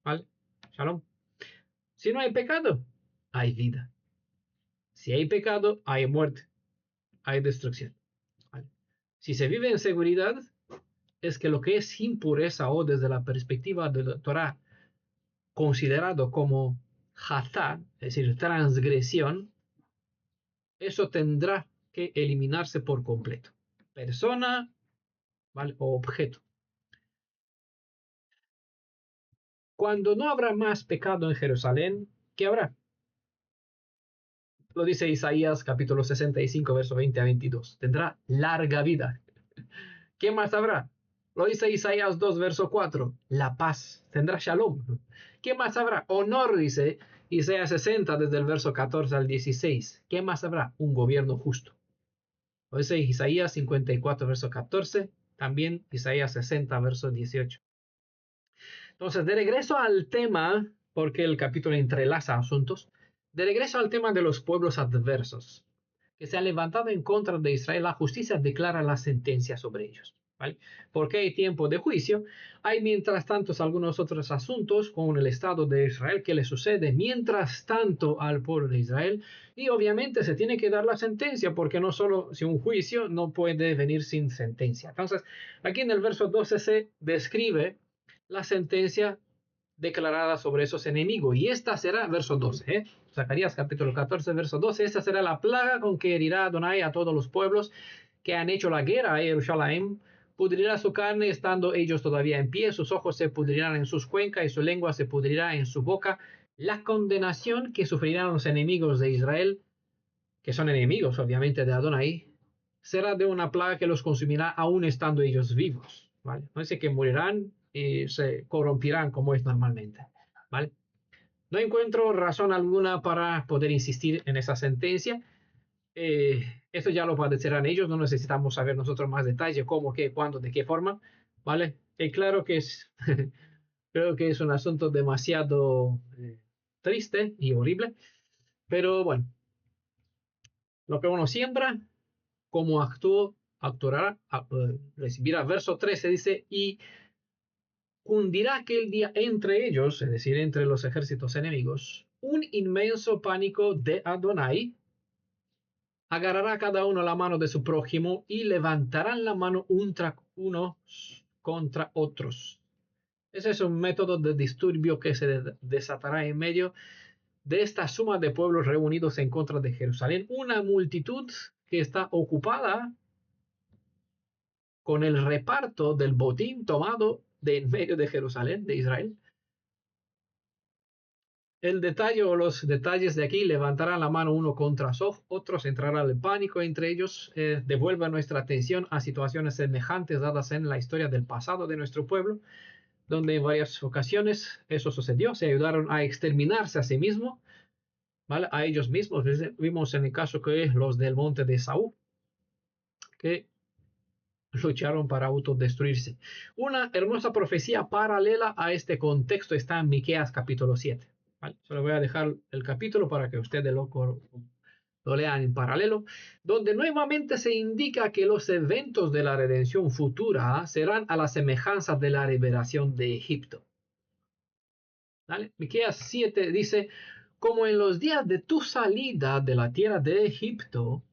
¿Vale? Shalom. Si no hay pecado, hay vida. Si hay pecado, hay muerte, hay destrucción. ¿Vale? Si se vive en seguridad, es que lo que es impureza o desde la perspectiva de la Torah considerado como hatá, es decir, transgresión, eso tendrá que eliminarse por completo. Persona, ¿vale? O objeto. Cuando no habrá más pecado en Jerusalén, ¿qué habrá? Lo dice Isaías capítulo 65, verso 20 a 22. Tendrá larga vida. ¿Qué más habrá? Lo dice Isaías 2, verso 4. La paz. Tendrá shalom. ¿Qué más habrá? Honor, dice Isaías 60, desde el verso 14 al 16. ¿Qué más habrá? Un gobierno justo. Lo dice Isaías 54, verso 14. También Isaías 60, verso 18. Entonces, de regreso al tema, porque el capítulo entrelaza asuntos, de regreso al tema de los pueblos adversos, que se han levantado en contra de Israel, la justicia declara la sentencia sobre ellos. ¿vale? Porque hay tiempo de juicio. Hay mientras tanto algunos otros asuntos con el Estado de Israel que le sucede mientras tanto al pueblo de Israel. Y obviamente se tiene que dar la sentencia, porque no solo si un juicio no puede venir sin sentencia. Entonces, aquí en el verso 12 se describe la sentencia declarada sobre esos enemigos. Y esta será, verso 12, Zacarías capítulo 14, verso 12, esta será la plaga con que herirá Adonai a todos los pueblos que han hecho la guerra a Jerusalén. Pudrirá su carne estando ellos todavía en pie, sus ojos se pudrirán en sus cuencas y su lengua se pudrirá en su boca. La condenación que sufrirán los enemigos de Israel, que son enemigos obviamente de Adonai, será de una plaga que los consumirá aún estando ellos vivos, ¿vale? No dice que morirán y se corrompirán como es normalmente, ¿vale? No encuentro razón alguna para poder insistir en esa sentencia. Esto ya lo padecerán ellos, no necesitamos saber nosotros más detalle, cómo, qué, cuándo, de qué forma, ¿vale? Claro que es, creo que es un asunto demasiado triste y horrible, pero bueno, lo que uno siembra, cómo actuará, recibirá. Verso 13 dice, y cundirá aquel día entre ellos, es decir, entre los ejércitos enemigos, un inmenso pánico de Adonai. Agarrará cada uno la mano de su prójimo y levantarán la mano unos contra otros. Ese es un método de disturbio que se desatará en medio de esta suma de pueblos reunidos en contra de Jerusalén. Una multitud que está ocupada con el reparto del botín tomado de en medio de Jerusalén, de Israel. El detalle o los detalles de aquí: levantarán la mano uno contra otros, entrará el pánico entre ellos, devuelve nuestra atención a situaciones semejantes dadas en la historia del pasado de nuestro pueblo, donde en varias ocasiones eso sucedió, se ayudaron a exterminarse a sí mismos, ¿vale? A ellos mismos. Vimos en el caso que los del monte de Saúl, que lucharon para autodestruirse. Una hermosa profecía paralela a este contexto está en Miqueas capítulo 7. ¿Vale? Solo voy a dejar el capítulo para que ustedes lo lean en paralelo, donde nuevamente se indica que los eventos de la redención futura serán a la semejanza de la liberación de Egipto. ¿Vale? Miqueas 7 dice, como en los días de tu salida de la tierra de Egipto.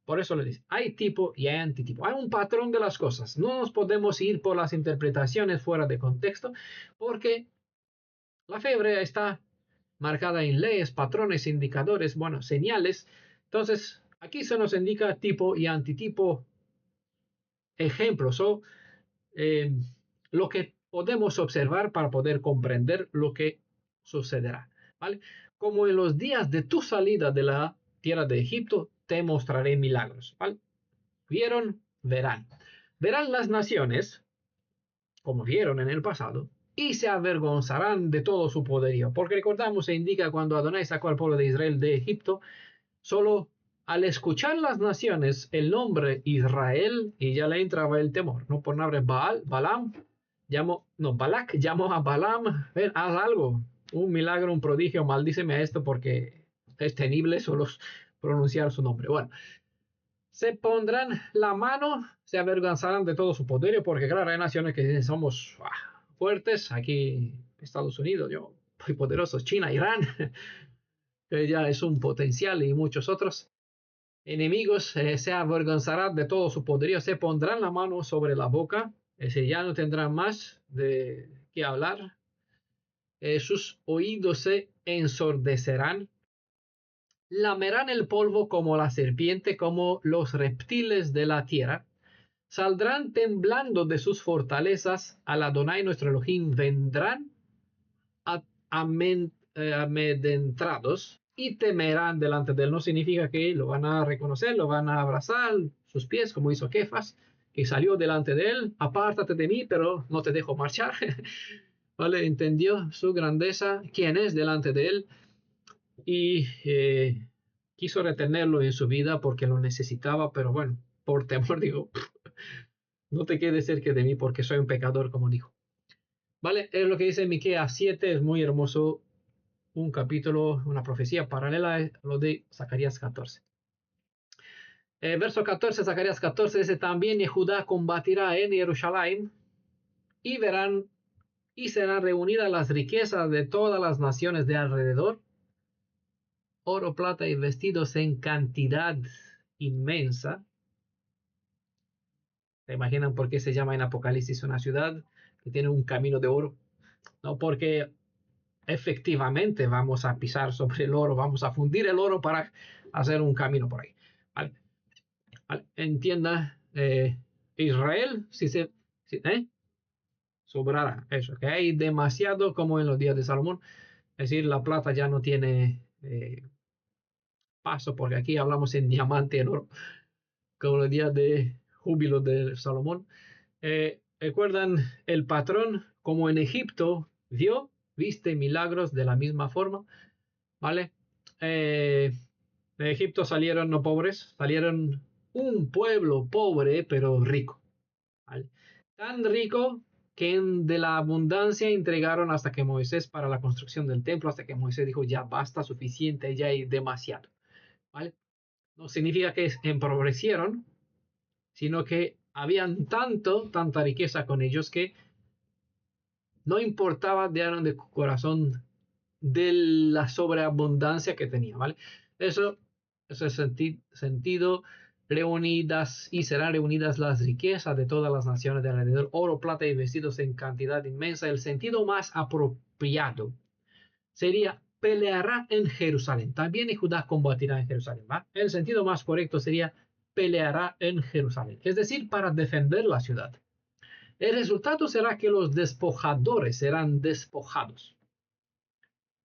Por eso le dice, hay tipo y hay antitipo. Hay un patrón de las cosas. No nos podemos ir por las interpretaciones fuera de contexto, porque la fe hebrea está marcada en leyes, patrones, indicadores, bueno, señales. Entonces, aquí se nos indica tipo y antitipo, ejemplos o lo que podemos observar para poder comprender lo que sucederá, ¿vale? Como en los días de tu salida de la tierra de Egipto, te mostraré milagros, ¿vale? Vieron, verán. Verán las naciones, como vieron en el pasado, y se avergonzarán de todo su poderío. Porque recordamos, se indica cuando Adonai sacó al pueblo de Israel de Egipto, solo al escuchar las naciones el nombre Israel, y ya le entraba el temor, ¿no? Por nombre Balak llamó a Balaam, ven, haz algo, un milagro, un prodigio, maldíceme a esto porque es temible solo pronunciar su nombre. Bueno, se pondrán la mano, se avergonzarán de todo su poderío, porque claro, hay naciones que dicen somos fuertes, aquí Estados Unidos, yo soy poderoso, China, Irán, que ya es un potencial, y muchos otros enemigos se avergonzarán de todo su poderío, se pondrán la mano sobre la boca, es decir, ya no tendrán más de qué hablar, sus oídos se ensordecerán, lamerán el polvo como la serpiente, como los reptiles de la tierra, saldrán temblando de sus fortalezas, al Adonai nuestro Elohim vendrán amedrentados y temerán delante de él. No significa que lo van a reconocer, lo van a abrazar, sus pies, como hizo Kefas, que salió delante de él, apártate de mí, pero no te dejo marchar. ¿Vale? Entendió su grandeza, quién es delante de él, y quiso retenerlo en su vida porque lo necesitaba, pero bueno, por temor digo, no te quedes cerca de mí porque soy un pecador, como dijo. ¿Vale? Es lo que dice Miqueas 7, es muy hermoso, un capítulo, una profecía paralela a lo de Zacarías 14. Verso 14, Zacarías 14 dice, también Judá combatirá en Jerusalén y verán y serán reunidas las riquezas de todas las naciones de alrededor, oro, plata y vestidos en cantidad inmensa. ¿Se imaginan por qué se llama en Apocalipsis una ciudad que tiene un camino de oro? No, porque efectivamente vamos a pisar sobre el oro, vamos a fundir el oro para hacer un camino por ahí. ¿Vale? Entienda, Israel, sobrará eso, que hay demasiado como en los días de Salomón, es decir, la plata ya no tiene paso, porque aquí hablamos en diamante, en oro, como los días de júbilo de Salomón. ¿Recuerdan el patrón como en Egipto viste milagros de la misma forma? ¿Vale? De Egipto salieron no pobres, salieron un pueblo pobre pero rico. ¿Vale? Tan rico que de la abundancia entregaron hasta que Moisés para la construcción del templo, hasta que Moisés dijo ya basta, suficiente, ya hay demasiado. ¿Vale? No significa que empobrecieron, sino que habían tanta riqueza con ellos que no importaba de corazón de la sobreabundancia que tenía, ¿vale? Eso es sentido, reunidas y serán reunidas las riquezas de todas las naciones de alrededor, oro, plata y vestidos en cantidad inmensa. El sentido más apropiado sería peleará en Jerusalén. También Judá combatirá en Jerusalén, ¿va? El sentido más correcto sería peleará en Jerusalén, es decir, para defender la ciudad. El resultado será que los despojadores serán despojados.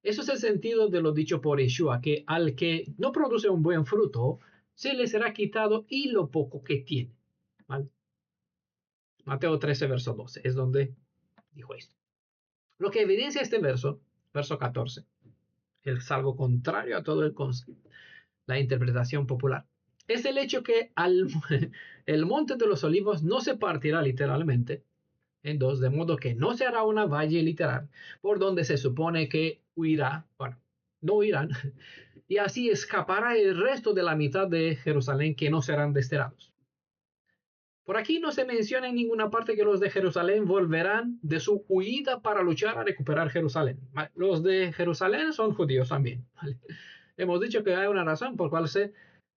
Eso es el sentido de lo dicho por Yeshua, que al que no produce un buen fruto, se le será quitado y lo poco que tiene. ¿Vale? Mateo 13, verso 12, es donde dijo esto. Lo que evidencia este verso 14, es algo contrario a todo la interpretación popular, es el hecho que el monte de los olivos no se partirá literalmente en dos, de modo que no se hará una valle literal por donde se supone que huirá, bueno, no huirán, y así escapará el resto de la mitad de Jerusalén que no serán desterrados. Por aquí no se menciona en ninguna parte que los de Jerusalén volverán de su huida para luchar a recuperar Jerusalén. Los de Jerusalén son judíos también. ¿Vale? Hemos dicho que hay una razón por la cual se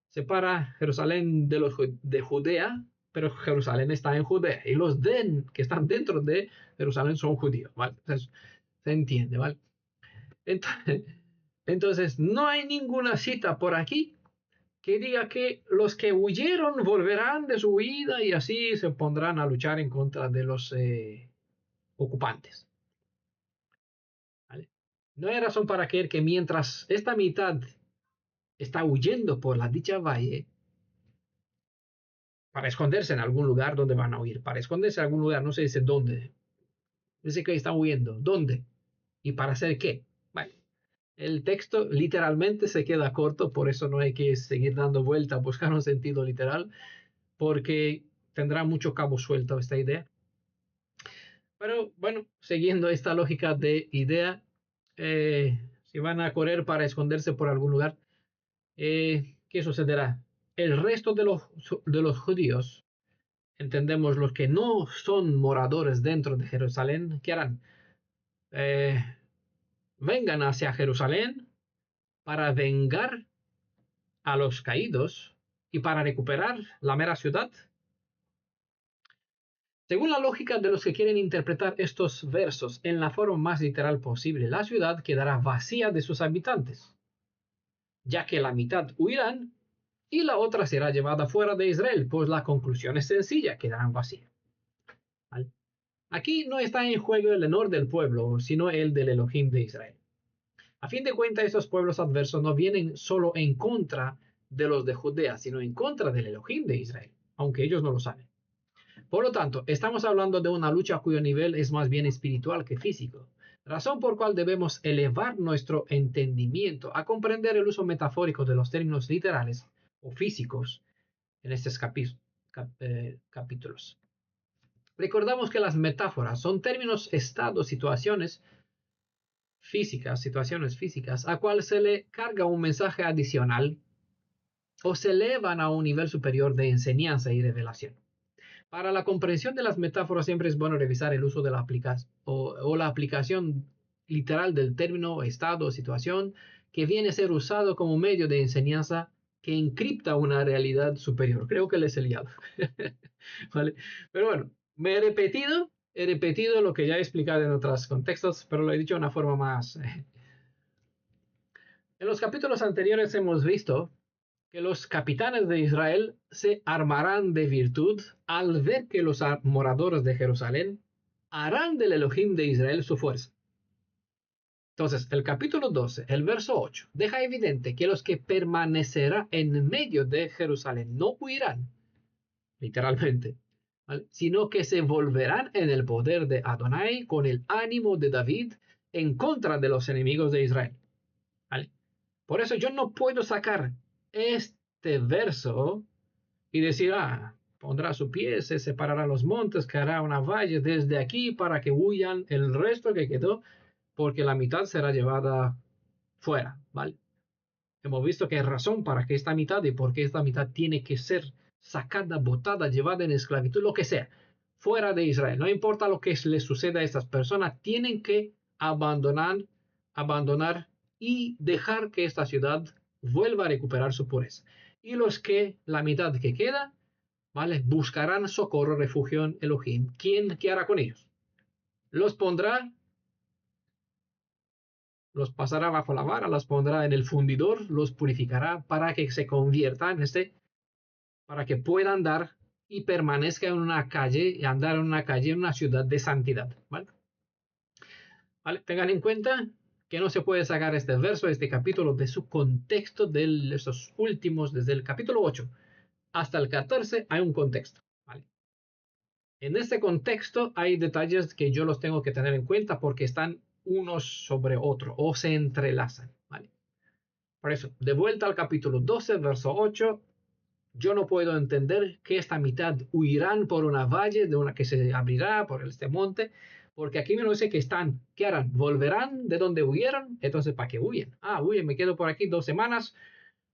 separa Jerusalén de Judea, pero Jerusalén está en Judea y los que están dentro de Jerusalén son judíos, ¿vale? Entonces, se entiende, ¿vale? Entonces, no hay ninguna cita por aquí que diga que los que huyeron volverán de su huida y así se pondrán a luchar en contra de los ocupantes, ¿vale? No hay razón para creer que mientras esta mitad está huyendo por la dicha valle, para esconderse en algún lugar donde van a huir, para esconderse en algún lugar, no se dice dónde, dice que están huyendo, ¿dónde? ¿Y para hacer qué? Bueno, el texto literalmente se queda corto, por eso no hay que seguir dando vuelta a buscar un sentido literal, porque tendrá mucho cabo suelto esta idea. Pero bueno, siguiendo esta lógica de idea, si van a correr para esconderse por algún lugar, ¿qué sucederá? El resto de los judíos, entendemos los que no son moradores dentro de Jerusalén, ¿qué harán? Vengan hacia Jerusalén para vengar a los caídos y para recuperar la mera ciudad. Según la lógica de los que quieren interpretar estos versos en la forma más literal posible, la ciudad quedará vacía de sus habitantes, ya que la mitad huirán y la otra será llevada fuera de Israel, pues la conclusión es sencilla, quedarán vacías. ¿Vale? Aquí no está en juego el honor del pueblo, sino el del Elohim de Israel. A fin de cuentas, estos pueblos adversos no vienen solo en contra de los de Judea, sino en contra del Elohim de Israel, aunque ellos no lo saben. Por lo tanto, estamos hablando de una lucha cuyo nivel es más bien espiritual que físico, razón por cual debemos elevar nuestro entendimiento a comprender el uso metafórico de los términos literales o físicos en estos capítulos. Recordamos que las metáforas son términos, estados, situaciones físicas, a cual se le carga un mensaje adicional o se elevan a un nivel superior de enseñanza y revelación. Para la comprensión de las metáforas siempre es bueno revisar el uso de la aplicación o la aplicación literal del término, estado o situación que viene a ser usado como medio de enseñanza que encripta una realidad superior. Creo que les he liado. ¿Vale? Pero bueno, he repetido lo que ya he explicado en otros contextos, pero lo he dicho de una forma más. En los capítulos anteriores hemos visto que los capitanes de Israel se armarán de virtud al ver que los moradores de Jerusalén harán del Elohim de Israel su fuerza. Entonces, el capítulo 12, el verso 8, deja evidente que los que permanecerán en medio de Jerusalén no huirán, literalmente, ¿vale?, sino que se volverán en el poder de Adonai con el ánimo de David en contra de los enemigos de Israel. ¿Vale? Por eso yo no puedo sacar este verso y decir, pondrá su pie, se separará los montes, que hará una valla desde aquí para que huyan el resto que quedó, porque la mitad será llevada fuera, ¿vale? Hemos visto que hay razón para que esta mitad y por qué esta mitad tiene que ser sacada, botada, llevada en esclavitud, lo que sea, fuera de Israel. No importa lo que les suceda a estas personas, tienen que abandonar y dejar que esta ciudad vuelva a recuperar su pureza. Y la mitad que queda, ¿vale?, buscarán socorro, refugio en Elohim. ¿Qué hará con ellos? Los pasará bajo la vara, los pondrá en el fundidor, los purificará para que se conviertan para que puedan andar y permanezcan en una calle y andar en una calle en una ciudad de santidad. ¿Vale? ¿Vale? Tengan en cuenta que no se puede sacar este verso, este capítulo, de su contexto de esos últimos, desde el capítulo 8 hasta el 14, hay un contexto. ¿Vale? En este contexto hay detalles que yo los tengo que tener en cuenta porque están unos sobre otro o se entrelazan. ¿Vale? Por eso, de vuelta al capítulo 12, verso 8, yo no puedo entender que esta mitad huirán por una valle de una que se abrirá por este monte, porque aquí me lo dice que ¿qué harán? ¿Volverán de donde huyeron? Entonces, ¿para qué huyen? Huyen, me quedo por aquí 2 semanas,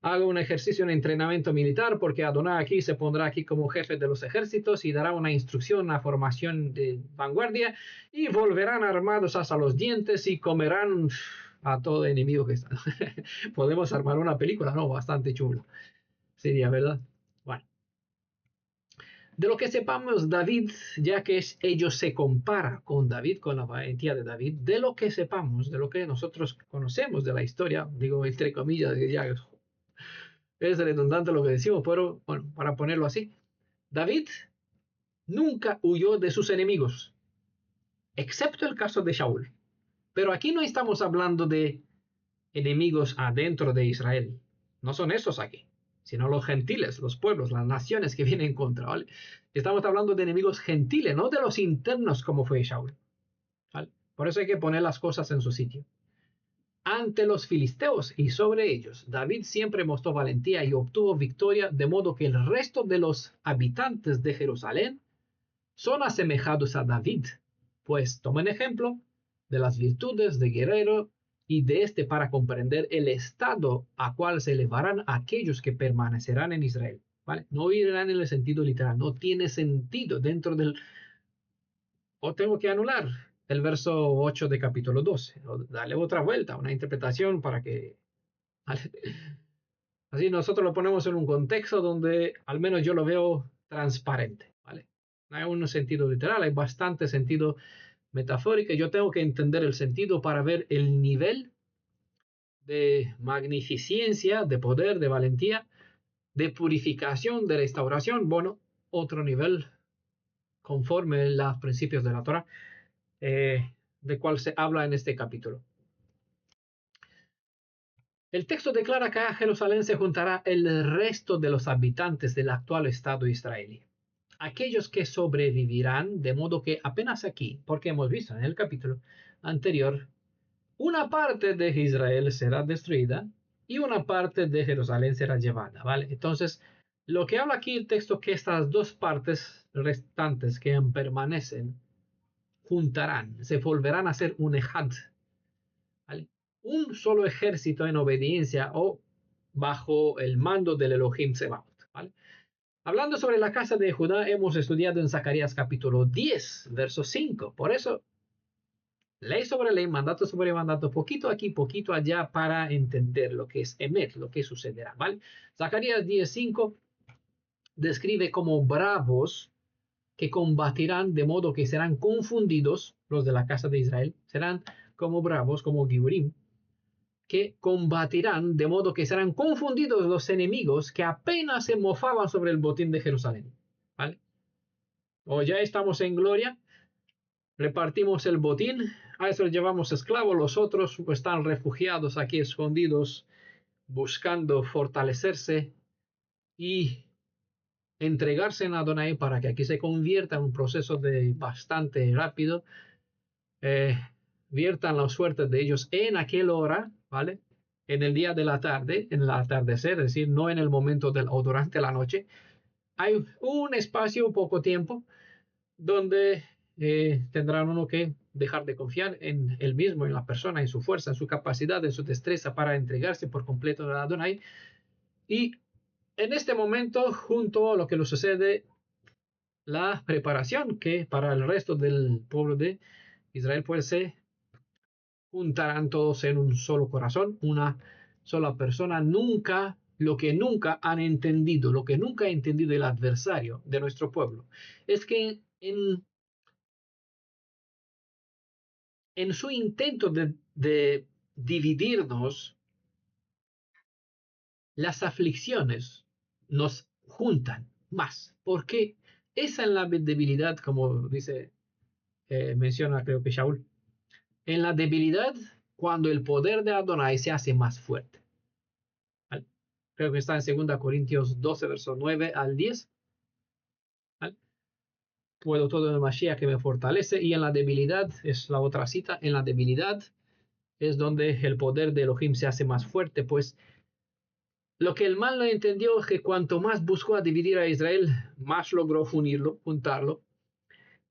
hago un ejercicio, un entrenamiento militar, porque Adonai aquí se pondrá aquí como jefe de los ejércitos y dará una instrucción, una formación de vanguardia, y volverán armados hasta los dientes y comerán a todo enemigo que está. Podemos armar una película, ¿no? Bastante chula. Sería, ¿verdad? Bueno. De lo que sepamos, David, ya que ello se compara con David, con la valentía de David, de lo que sepamos, de lo que nosotros conocemos de la historia, digo entre comillas, ya es redundante lo que decimos, pero bueno, para ponerlo así, David nunca huyó de sus enemigos, excepto el caso de Shaul. Pero aquí no estamos hablando de enemigos adentro de Israel, no son esos aquí, sino los gentiles, los pueblos, las naciones que vienen contra, ¿vale? Estamos hablando de enemigos gentiles, no de los internos como fue Shaul, ¿vale? Por eso hay que poner las cosas en su sitio. Ante los filisteos y sobre ellos, David siempre mostró valentía y obtuvo victoria, de modo que el resto de los habitantes de Jerusalén son asemejados a David, pues toman ejemplo de las virtudes de guerrero y de este para comprender el estado a cual se elevarán aquellos que permanecerán en Israel. ¿Vale? No irán en el sentido literal, no tiene sentido dentro del... O tengo que anular el verso 8 de capítulo 12, o darle otra vuelta, una interpretación para que... ¿vale? Así nosotros lo ponemos en un contexto donde al menos yo lo veo transparente. ¿Vale? No hay un sentido literal, hay bastante sentido metafórico. Yo tengo que entender el sentido para ver el nivel de magnificencia, de poder, de valentía, de purificación, de restauración. Bueno, otro nivel conforme a los principios de la Torah, de cual se habla en este capítulo. El texto declara que a Jerusalén se juntará el resto de los habitantes del actual Estado israelí. Aquellos que sobrevivirán, de modo que apenas aquí, porque hemos visto en el capítulo anterior, una parte de Israel será destruida y una parte de Jerusalén será llevada, ¿vale? Entonces, lo que habla aquí el texto que estas dos partes restantes que permanecen juntarán, se volverán a ser un ejad, ¿vale? Un solo ejército en obediencia o bajo el mando del Elohim Tsebaot, ¿vale? Hablando sobre la casa de Judá, hemos estudiado en Zacarías capítulo 10, verso 5. Por eso, ley sobre ley, mandato sobre mandato, poquito aquí, poquito allá, para entender lo que es Emet, lo que sucederá, ¿vale? Zacarías 10:5 describe como bravos que combatirán, de modo que serán confundidos los de la casa de Israel, serán como bravos, como Giburim, que combatirán, de modo que serán confundidos los enemigos que apenas se mofaban sobre el botín de Jerusalén, ¿vale? O ya estamos en gloria, repartimos el botín, a eso llevamos esclavos, los otros están refugiados aquí escondidos, buscando fortalecerse y entregarse en Adonai para que aquí se convierta en un proceso de bastante rápido, viertan la suerte de ellos en aquella hora, ¿vale? En el día de la tarde, en el atardecer, es decir, no en el momento o durante la noche. Hay un espacio, poco tiempo, donde tendrán uno que dejar de confiar en él mismo, en la persona, en su fuerza, en su capacidad, en su destreza para entregarse por completo a Adonai. Y en este momento, junto a lo que nos sucede, la preparación que para el resto del pueblo de Israel pues se juntarán todos en un solo corazón, una sola persona. Nunca, lo que nunca han entendido, lo que nunca ha entendido el adversario de nuestro pueblo, es que en su intento de dividirnos, las aflicciones nos juntan más, porque esa es la debilidad, como dice, menciona creo que Shaul, en la debilidad cuando el poder de Adonai se hace más fuerte. ¿Vale? Creo que está en 2 Corintios 12, versos 9 al 10. ¿Vale? Puedo todo en el Mashiach que me fortalece, y en la debilidad, es la otra cita, en la debilidad es donde el poder de Elohim se hace más fuerte, pues lo que el mal no entendió es que cuanto más buscó a dividir a Israel, más logró juntarlo,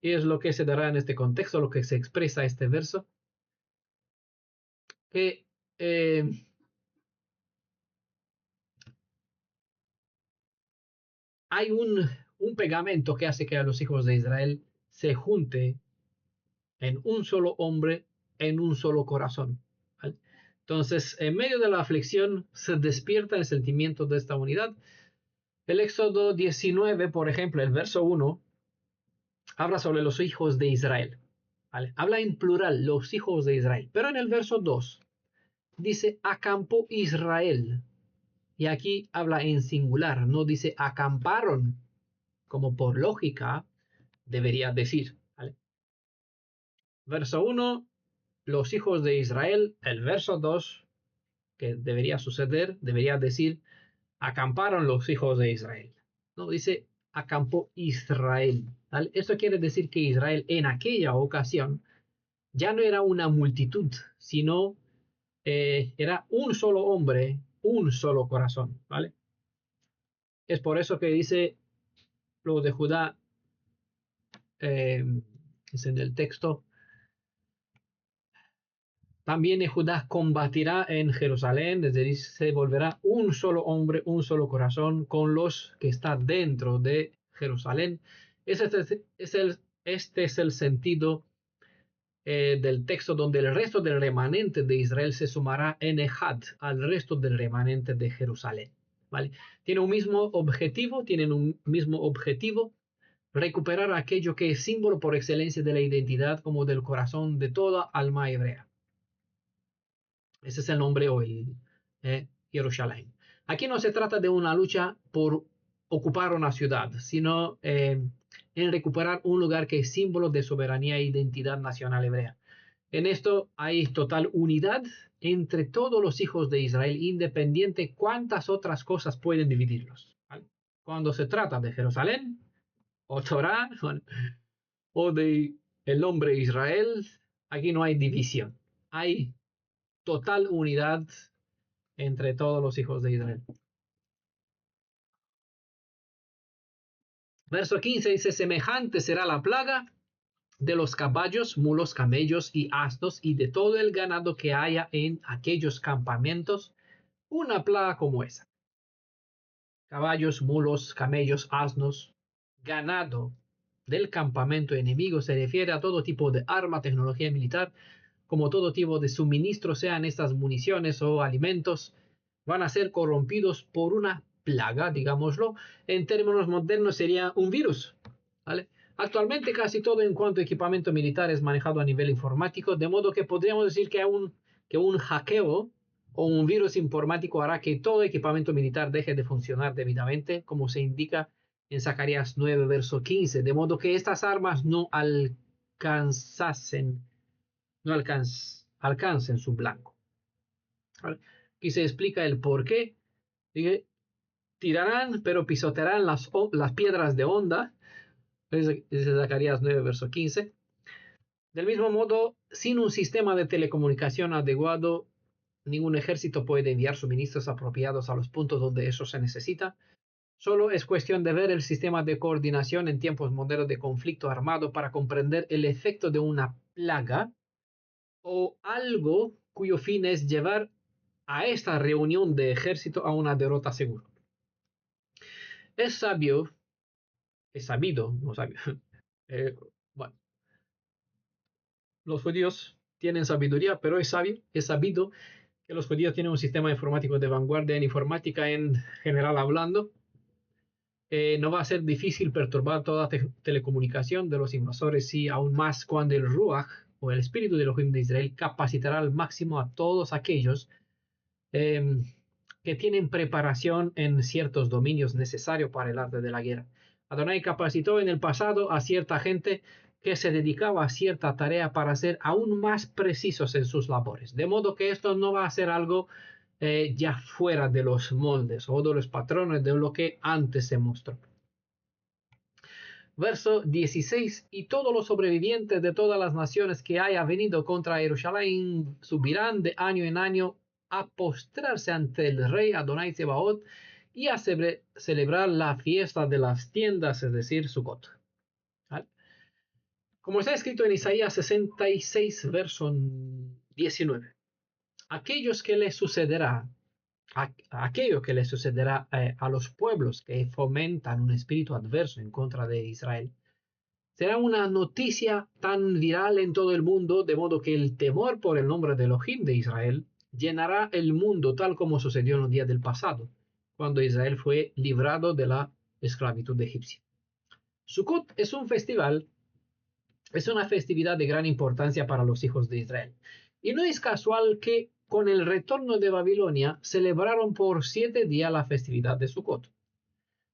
y es lo que se dará en este contexto, lo que se expresa este verso, que hay un pegamento que hace que a los hijos de Israel se junte en un solo hombre, en un solo corazón, ¿vale? Entonces, en medio de la aflicción se despierta el sentimiento de esta unidad. El Éxodo 19, por ejemplo, el verso 1, habla sobre los hijos de Israel, ¿vale? Habla en plural, los hijos de Israel. Pero en el verso 2 dice, acampó Israel. Y aquí habla en singular, no dice acamparon, como por lógica debería decir, ¿vale? Verso 1, los hijos de Israel. El verso 2, que debería suceder, debería decir, acamparon los hijos de Israel. No, dice, acampó Israel, ¿vale? Esto quiere decir que Israel en aquella ocasión ya no era una multitud, sino era un solo hombre, un solo corazón, ¿vale? Es por eso que dice los de Judá, es en el texto, también Judá combatirá en Jerusalén, desde ahí se volverá un solo hombre, un solo corazón con los que están dentro de Jerusalén. Este es el sentido del texto, donde el resto del remanente de Israel se sumará en Ejad al resto del remanente de Jerusalén, ¿vale? Tienen un mismo objetivo, recuperar aquello que es símbolo por excelencia de la identidad como del corazón de toda alma hebrea. Ese es el nombre o el Jerusalén. Aquí no se trata de una lucha por ocupar una ciudad, sino en recuperar un lugar que es símbolo de soberanía e identidad nacional hebrea. En esto hay total unidad entre todos los hijos de Israel, independiente cuántas otras cosas pueden dividirlos, ¿vale? Cuando se trata de Jerusalén, o Torah, o de el nombre Israel, aquí no hay división. Hay total unidad entre todos los hijos de Israel. Verso 15 dice, semejante será la plaga de los caballos, mulos, camellos y asnos y de todo el ganado que haya en aquellos campamentos una plaga como esa. Caballos, mulos, camellos, asnos, ganado del campamento enemigo se refiere a todo tipo de arma, tecnología militar, como todo tipo de suministros, sean estas municiones o alimentos, van a ser corrompidos por una plaga, digámoslo. En términos modernos sería un virus, ¿vale? Actualmente casi todo en cuanto a equipamiento militar es manejado a nivel informático, de modo que podríamos decir que un hackeo o un virus informático hará que todo equipamiento militar deje de funcionar debidamente, como se indica en Zacarías 9, verso 15, de modo que estas armas alcancen su blanco. ¿Vale? Aquí se explica el por qué. Tirarán, pero pisotearán las piedras de onda. Dice Zacarías 9, verso 15. Del mismo modo, sin un sistema de telecomunicación adecuado, ningún ejército puede enviar suministros apropiados a los puntos donde eso se necesita. Solo es cuestión de ver el sistema de coordinación en tiempos modernos de conflicto armado para comprender el efecto de una plaga o algo cuyo fin es llevar a esta reunión de ejército a una derrota segura. Es sabido, no sabio. Bueno, los judíos tienen sabiduría, pero es sabido que los judíos tienen un sistema informático de vanguardia en informática en general hablando. No va a ser difícil perturbar toda telecomunicación de los invasores y aún más cuando el Ruach o el espíritu de Elohim de Israel capacitará al máximo a todos aquellos que tienen preparación en ciertos dominios necesarios para el arte de la guerra. Adonai capacitó en el pasado a cierta gente que se dedicaba a cierta tarea para ser aún más precisos en sus labores. De modo que esto no va a ser algo ya fuera de los moldes o de los patrones de lo que antes se mostró. Verso 16, y todos los sobrevivientes de todas las naciones que haya venido contra Jerusalén subirán de año en año a postrarse ante el rey Adonai Sebaot y a celebrar la fiesta de las tiendas, es decir, Sukkot. ¿Vale? Como está escrito en Isaías 66, verso 19, aquello que le sucederá a los pueblos que fomentan un espíritu adverso en contra de Israel será una noticia tan viral en todo el mundo, de modo que el temor por el nombre de Elohim de Israel llenará el mundo tal como sucedió en los días del pasado, cuando Israel fue librado de la esclavitud egipcia. Sukkot es un festival, es una festividad de gran importancia para los hijos de Israel. Y no es casual que con el retorno de Babilonia celebraron por 7 días la festividad de Sukkot.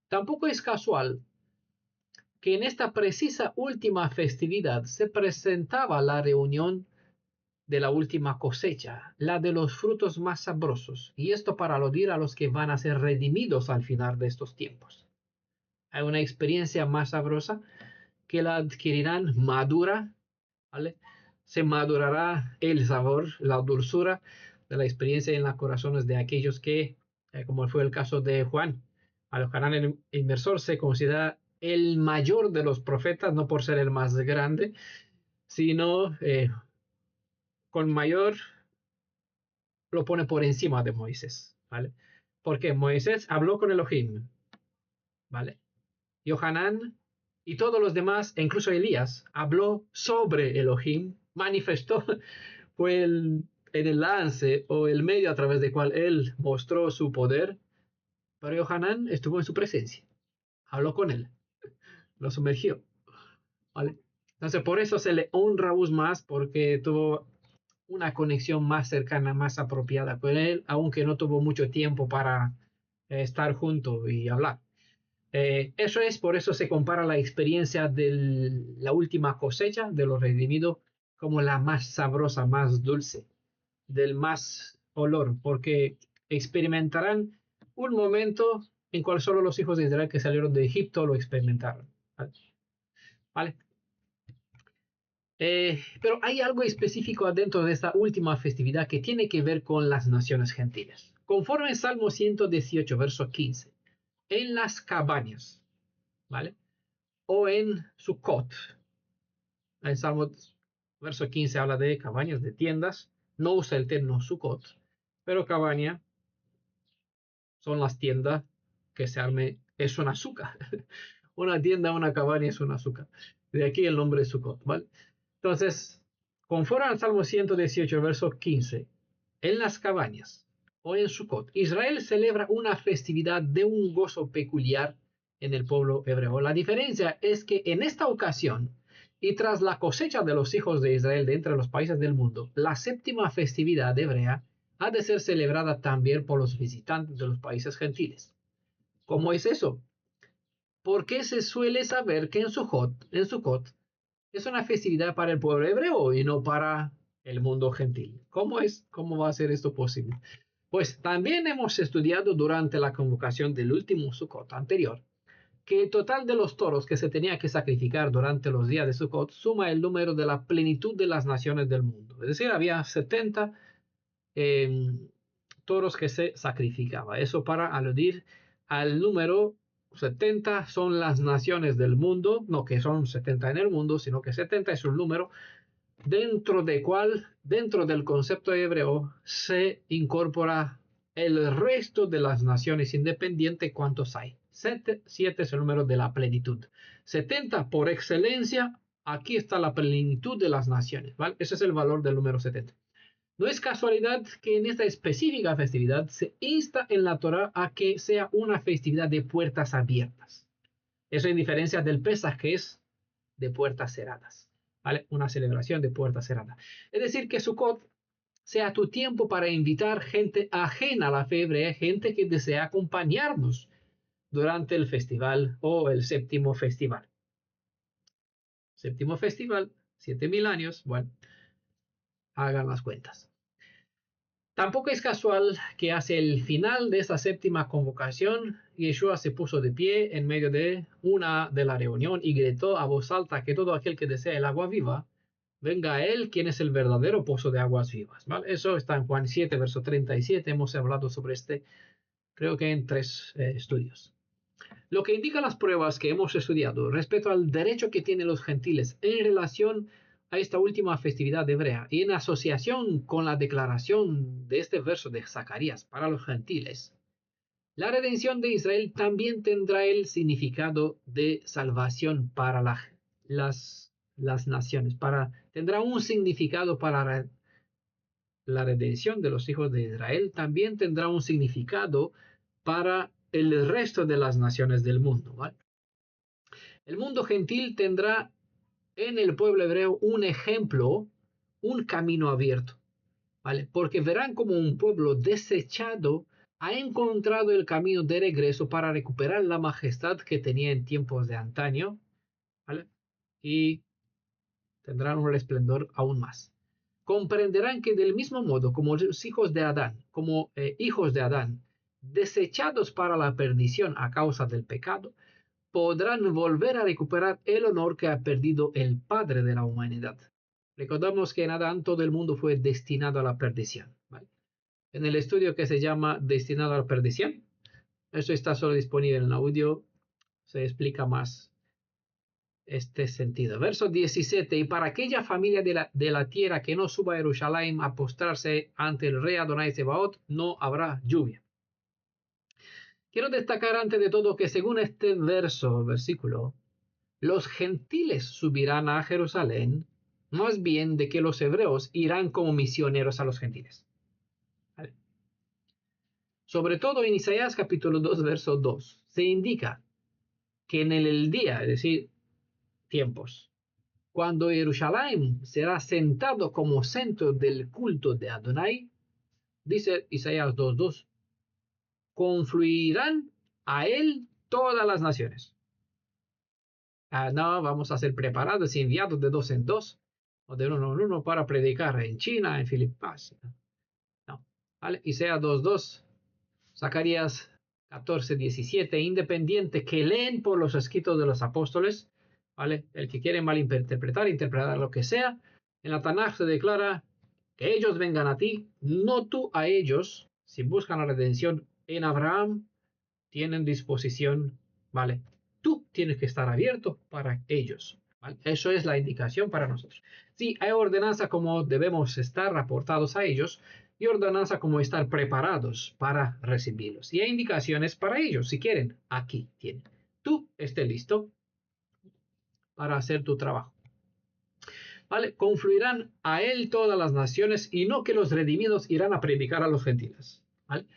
Tampoco es casual que en esta precisa última festividad se presentaba la reunión de la última cosecha, la de los frutos más sabrosos, y esto para aludir a los que van a ser redimidos al final de estos tiempos. Hay una experiencia más sabrosa que la adquirirán madura, ¿vale? Se madurará el sabor, la dulzura de la experiencia en los corazones de aquellos que, como fue el caso de Juan, al Hanan el Inmersor se considera el mayor de los profetas, no por ser el más grande, sino con mayor lo pone por encima de Moisés, ¿vale? Porque Moisés habló con Elohim, ¿vale? Yohanan y todos los demás, e incluso Elías, habló sobre Elohim, manifestó, fue el lance o el medio a través del cual él mostró su poder, pero Yohanan estuvo en su presencia, habló con él, lo sumergió, ¿vale? Entonces por eso se le honra aún más, porque tuvo una conexión más cercana, más apropiada con él, aunque no tuvo mucho tiempo para estar juntos y hablar. Por eso se compara la experiencia de la última cosecha de los redimidos como la más sabrosa, más dulce, del más olor, porque experimentarán un momento en cual solo los hijos de Israel que salieron de Egipto lo experimentaron. ¿Vale? Pero hay algo específico dentro de esta última festividad que tiene que ver con las naciones gentiles. Conforme en Salmo 118, verso 15, en las cabañas, ¿vale? O en Sukkot. En Salmo verso 15 habla de cabañas, de tiendas. No usa el término Sukkot, pero cabaña son las tiendas que se arme, es un azúcar. Una tienda, una cabaña es un azúcar. De aquí el nombre de Sukkot, ¿vale? Entonces, conforme al Salmo 118, verso 15, en las cabañas o en Sukkot, Israel celebra una festividad de un gozo peculiar en el pueblo hebreo. La diferencia es que en esta ocasión, y tras la cosecha de los hijos de Israel de entre los países del mundo, la séptima festividad hebrea ha de ser celebrada también por los visitantes de los países gentiles. ¿Cómo es eso? Porque se suele saber que en Sukkot es una festividad para el pueblo hebreo y no para el mundo gentil. ¿Cómo va a ser esto posible? Pues también hemos estudiado durante la convocación del último Sukkot anterior que el total de los toros que se tenía que sacrificar durante los días de Sukkot suma el número de la plenitud de las naciones del mundo. Es decir, había 70 toros que se sacrificaba. Eso para aludir al número 70 son las naciones del mundo, no que son 70 en el mundo, sino que 70 es un número dentro del concepto hebreo se incorpora el resto de las naciones independientes. ¿Cuántos hay? 7 es el número de la plenitud. 70 por excelencia, aquí está la plenitud de las naciones, ¿vale? Ese es el valor del número 70. No es casualidad que en esta específica festividad se insta en la Torá a que sea una festividad de puertas abiertas. Eso en diferencia del Pesaj, que es de puertas cerradas, ¿vale? Una celebración de puertas cerradas. Es decir, que Sukkot sea tu tiempo para invitar gente ajena a la fe hebrea, gente que desea acompañarnos durante el festival o el séptimo festival. Séptimo festival, 7000 años, bueno, hagan las cuentas. Tampoco es casual que hacia el final de esta séptima convocación, Yeshua se puso de pie en medio de la reunión y gritó a voz alta que todo aquel que desea el agua viva, venga a él, quien es el verdadero pozo de aguas vivas. ¿Vale? Eso está en Juan 7, verso 37. Hemos hablado sobre creo que en 3 estudios. Lo que indica las pruebas que hemos estudiado respecto al derecho que tienen los gentiles en relación a esta última festividad hebrea y en asociación con la declaración de este verso de Zacarías para los gentiles, la redención de Israel también tendrá el significado de salvación para las naciones. Tendrá un significado para la redención de los hijos de Israel, también tendrá un significado para el resto de las naciones del mundo, ¿vale? El mundo gentil tendrá en el pueblo hebreo un ejemplo, un camino abierto, ¿vale? Porque verán como un pueblo desechado ha encontrado el camino de regreso para recuperar la majestad que tenía en tiempos de antaño, ¿vale? Y tendrán un esplendor aún más. Comprenderán que del mismo modo como los hijos de Adán, desechados para la perdición a causa del pecado, podrán volver a recuperar el honor que ha perdido el Padre de la humanidad. Recordamos que en Adán todo el mundo fue destinado a la perdición, ¿vale? En el estudio que se llama Destinado a la perdición, eso está solo disponible en el audio, se explica más este sentido. Verso 17, y para aquella familia de la tierra que no suba a Jerusalén a postrarse ante el rey Adonai Sebaot, no habrá lluvia. Quiero destacar antes de todo que según este versículo, los gentiles subirán a Jerusalén, más bien de que los hebreos irán como misioneros a los gentiles. ¿Vale? Sobre todo en Isaías capítulo 2, verso 2, se indica que en el día, es decir, tiempos, cuando Jerusalén será sentado como centro del culto de Adonai, dice Isaías 2:2, confluirán a él todas las naciones. No, vamos a ser preparados y enviados de 2 en 2, o de 1 en 1 para predicar en China, en Filipinas. No, ¿vale? Isaías 2:2, Zacarías 14:17, independiente que leen por los escritos de los apóstoles, ¿vale? El que quiere interpretar lo que sea, en la Tanaj se declara que ellos vengan a ti, no tú a ellos. Si buscan la redención en Abraham, tienen disposición, ¿vale? Tú tienes que estar abierto para ellos. ¿vale? Eso es la indicación para nosotros. Sí, hay ordenanza como debemos estar aportados a ellos y ordenanza como estar preparados para recibirlos. Y hay indicaciones para ellos, si quieren. Aquí tienen. Tú estés listo para hacer tu trabajo. ¿Vale? Confluirán a él todas las naciones y no que los redimidos irán a predicar a los gentiles. ¿Vale?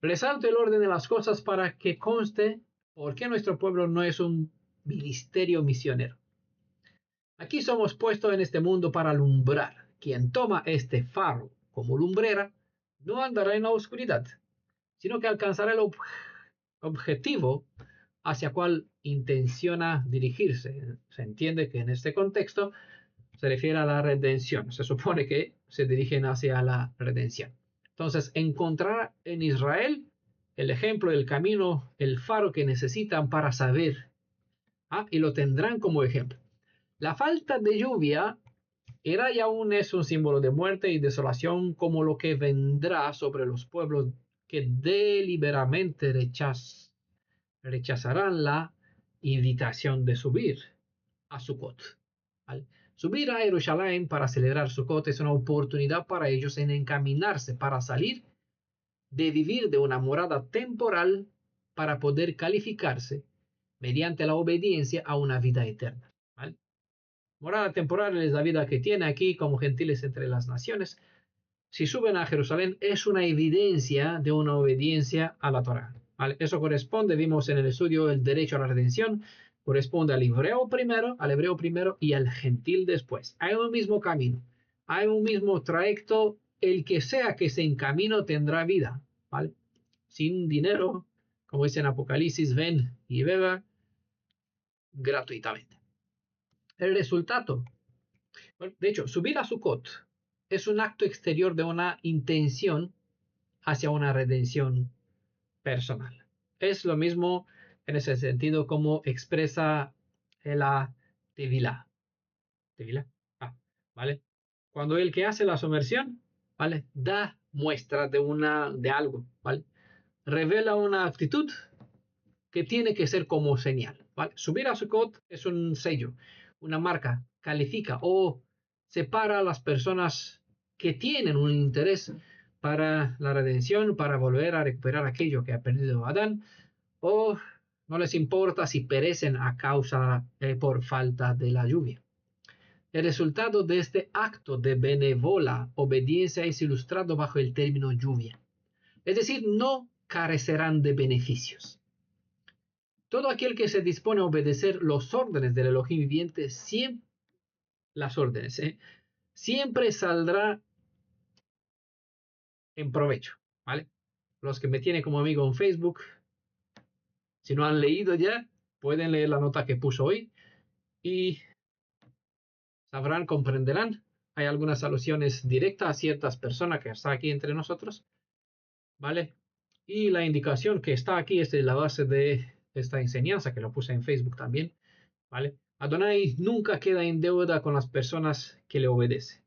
Resalto el orden de las cosas para que conste por qué nuestro pueblo no es un ministerio misionero. Aquí somos puestos en este mundo para alumbrar. Quien toma este faro como lumbrera no andará en la oscuridad, sino que alcanzará el objetivo hacia cual intenciona dirigirse. Se entiende que en este contexto se refiere a la redención. Se supone que se dirigen hacia la redención. Entonces, encontrará en Israel el ejemplo, el camino, el faro que necesitan para saber. Y lo tendrán como ejemplo. La falta de lluvia era y aún es un símbolo de muerte y desolación como lo que vendrá sobre los pueblos que deliberadamente rechazarán la invitación de subir a Sukkot. ¿Vale? Subir a Jerusalén para celebrar Sukkot es una oportunidad para ellos en encaminarse para salir de vivir de una morada temporal para poder calificarse mediante la obediencia a una vida eterna. ¿Vale? Morada temporal es la vida que tiene aquí como gentiles entre las naciones. Si suben a Jerusalén es una evidencia de una obediencia a la Torá. ¿Vale? Eso corresponde, vimos en el estudio, el derecho a la redención, corresponde al hebreo primero y al gentil después. Hay un mismo camino, hay un mismo trayecto, el que sea que se encamine tendrá vida, ¿vale? Sin dinero, como dice en Apocalipsis, ven y beba gratuitamente. El resultado, de hecho, subir a Sukkot es un acto exterior de una intención hacia una redención personal. Es lo mismo en ese sentido como expresa la Tevilá. Tevilá. ¿Vale? Cuando el que hace la sumersión, ¿vale? Da muestra de algo, ¿vale? Revela una actitud que tiene que ser como señal, ¿vale? Subir a Sukkot es un sello, una marca, califica o separa a las personas que tienen un interés para la redención, para volver a recuperar aquello que ha perdido Adán, o no les importa si perecen a causa por falta de la lluvia. El resultado de este acto de benévola obediencia es ilustrado bajo el término lluvia. Es decir, no carecerán de beneficios. Todo aquel que se dispone a obedecer los órdenes del Elohim viviente, siempre saldrá en provecho, ¿vale? Los que me tienen como amigo en Facebook, si no han leído ya, pueden leer la nota que puso hoy y sabrán, comprenderán. Hay algunas alusiones directas a ciertas personas que están aquí entre nosotros, ¿vale? Y la indicación que está aquí es de la base de esta enseñanza, que lo puse en Facebook también, ¿vale? Adonai nunca queda en deuda con las personas que le obedecen,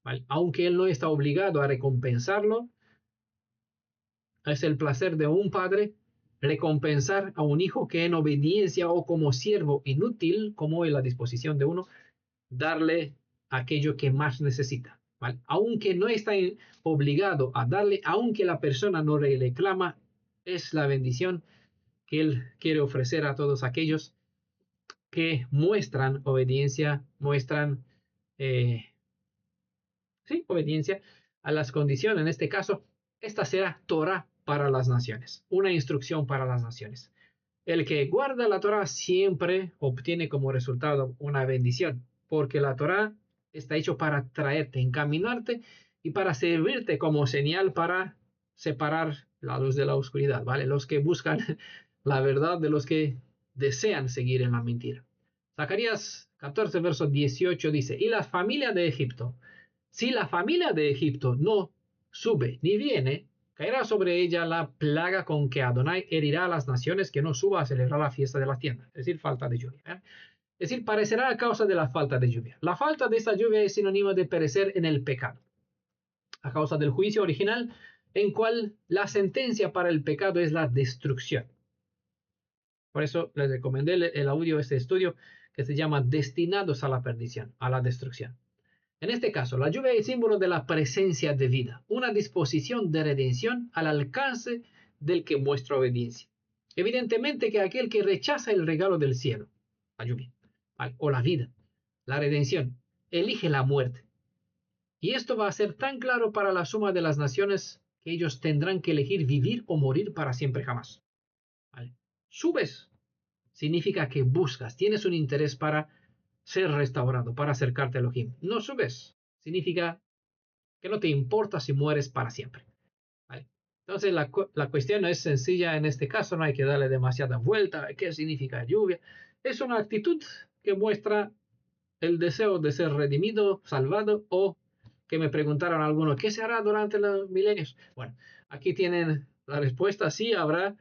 ¿vale? Aunque él no está obligado a recompensarlo, es el placer de un padre recompensar a un hijo que en obediencia o como siervo inútil, como en la disposición de uno, darle aquello que más necesita, ¿vale? Aunque no está obligado a darle, aunque la persona no le reclama, es la bendición que él quiere ofrecer a todos aquellos que muestran obediencia, obediencia a las condiciones. En este caso, esta será Torah para las naciones, una instrucción para las naciones. El que guarda la Torah siempre obtiene como resultado una bendición, porque la Torah está hecho para traerte, encaminarte y para servirte como señal para separar la luz de la oscuridad, ¿vale? Los que buscan la verdad de los que desean seguir en la mentira. Zacarías 14, verso 18 dice, y la familia de Egipto, si la familia de Egipto no sube ni viene, caerá sobre ella la plaga con que Adonai herirá a las naciones que no suba a celebrar la fiesta de las tiendas, es decir, falta de lluvia. Es decir, parecerá a causa de la falta de lluvia. La falta de esta lluvia es sinónimo de perecer en el pecado, a causa del juicio original, en cual la sentencia para el pecado es la destrucción. Por eso les recomendé el audio, este estudio, que se llama destinados a la perdición, a la destrucción. En este caso, la lluvia es símbolo de la presencia de vida, una disposición de redención al alcance del que muestra obediencia. Evidentemente que aquel que rechaza el regalo del cielo, la lluvia, ¿vale?, o la vida, la redención, elige la muerte. Y esto va a ser tan claro para la suma de las naciones que ellos tendrán que elegir vivir o morir para siempre jamás. ¿Vale? Subes significa que buscas, tienes un interés para ser restaurado, para acercarte a Elohim. No subes significa que no te importa si mueres para siempre. ¿Vale? Entonces la cuestión no es sencilla en este caso, no hay que darle demasiada vuelta. ¿Qué significa lluvia? Es una actitud que muestra el deseo de ser redimido, salvado, o que me preguntaron algunos, ¿qué se hará durante los milenios? Bueno, aquí tienen la respuesta, sí habrá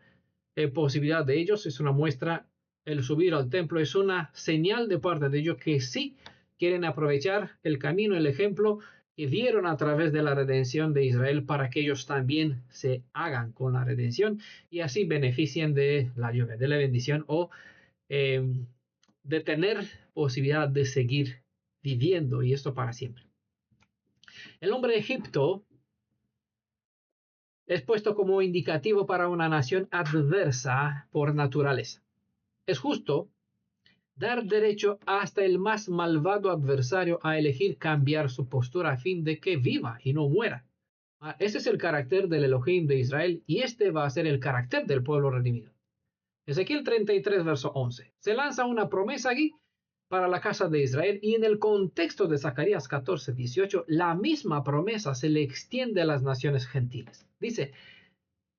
posibilidad de ellos, es una muestra, el subir al templo es una señal de parte de ellos que sí quieren aprovechar el camino, el ejemplo que vieron a través de la redención de Israel para que ellos también se hagan con la redención y así beneficien de la lluvia, de la bendición o de tener posibilidad de seguir viviendo y esto para siempre. El nombre Egipto es puesto como indicativo para una nación adversa por naturaleza. Es justo dar derecho hasta el más malvado adversario a elegir cambiar su postura a fin de que viva y no muera. Ese es el carácter del Elohim de Israel y este va a ser el carácter del pueblo redimido. Ezequiel 33, verso 11. Se lanza una promesa aquí para la casa de Israel y en el contexto de Zacarías 14, 18, la misma promesa se le extiende a las naciones gentiles. Dice,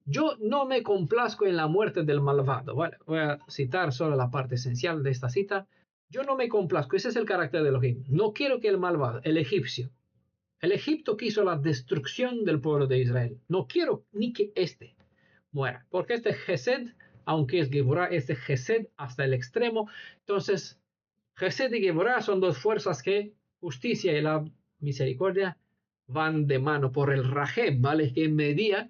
yo no me complazco en la muerte del malvado. Bueno, voy a citar solo la parte esencial de esta cita. Yo no me complazco, ese es el carácter de Elohim. No quiero que el malvado, el egipcio, el Egipto quiso la destrucción del pueblo de Israel. No quiero ni que éste muera, porque este Gesed, aunque es Geburah, este Gesed hasta el extremo. Entonces, Gesed y Geburah son dos fuerzas que justicia y la misericordia van de mano por el Rahem, ¿vale? Que medía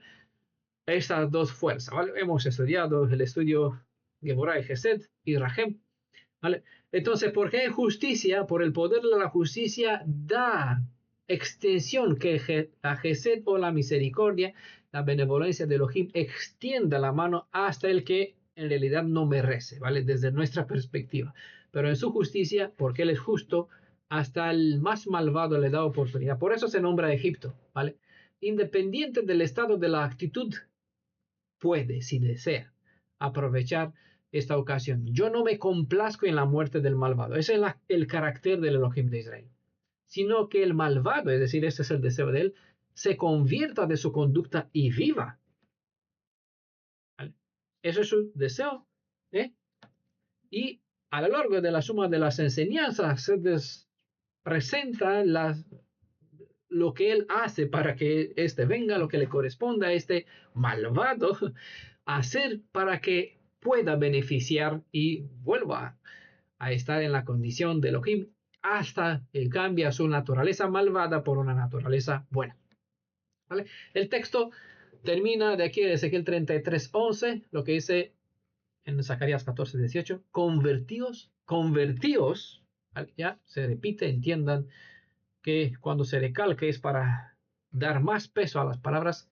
estas dos fuerzas, ¿vale? Hemos estudiado el estudio Geburah y Gesed y Rahem, ¿vale? Entonces, ¿por qué justicia? Por el poder de la justicia da extensión que la Gesed o la misericordia, la benevolencia de Elohim extienda la mano hasta el que en realidad no merece, ¿vale? Desde nuestra perspectiva. Pero en su justicia, porque Él es justo, hasta el más malvado le da oportunidad. Por eso se nombra Egipto, ¿vale? Independiente del estado de la actitud, puede, si desea, aprovechar esta ocasión. Yo no me complazco en la muerte del malvado. Ese es el carácter del Elohim de Israel. Sino que el malvado, es decir, este es el deseo de él, se convierta de su conducta y viva. ¿Vale? Eso es su deseo. Y a lo largo de la suma de las enseñanzas se presenta lo que él hace para que éste venga, lo que le corresponda a este malvado hacer para que pueda beneficiar y vuelva a estar en la condición de Elohim hasta que cambia su naturaleza malvada por una naturaleza buena. ¿Vale? El texto termina de aquí de Ezequiel 33, 11, lo que dice en Zacarías 14, 18, convertíos, ¿vale? Ya se repite, entiendan que cuando se recalque es para dar más peso a las palabras,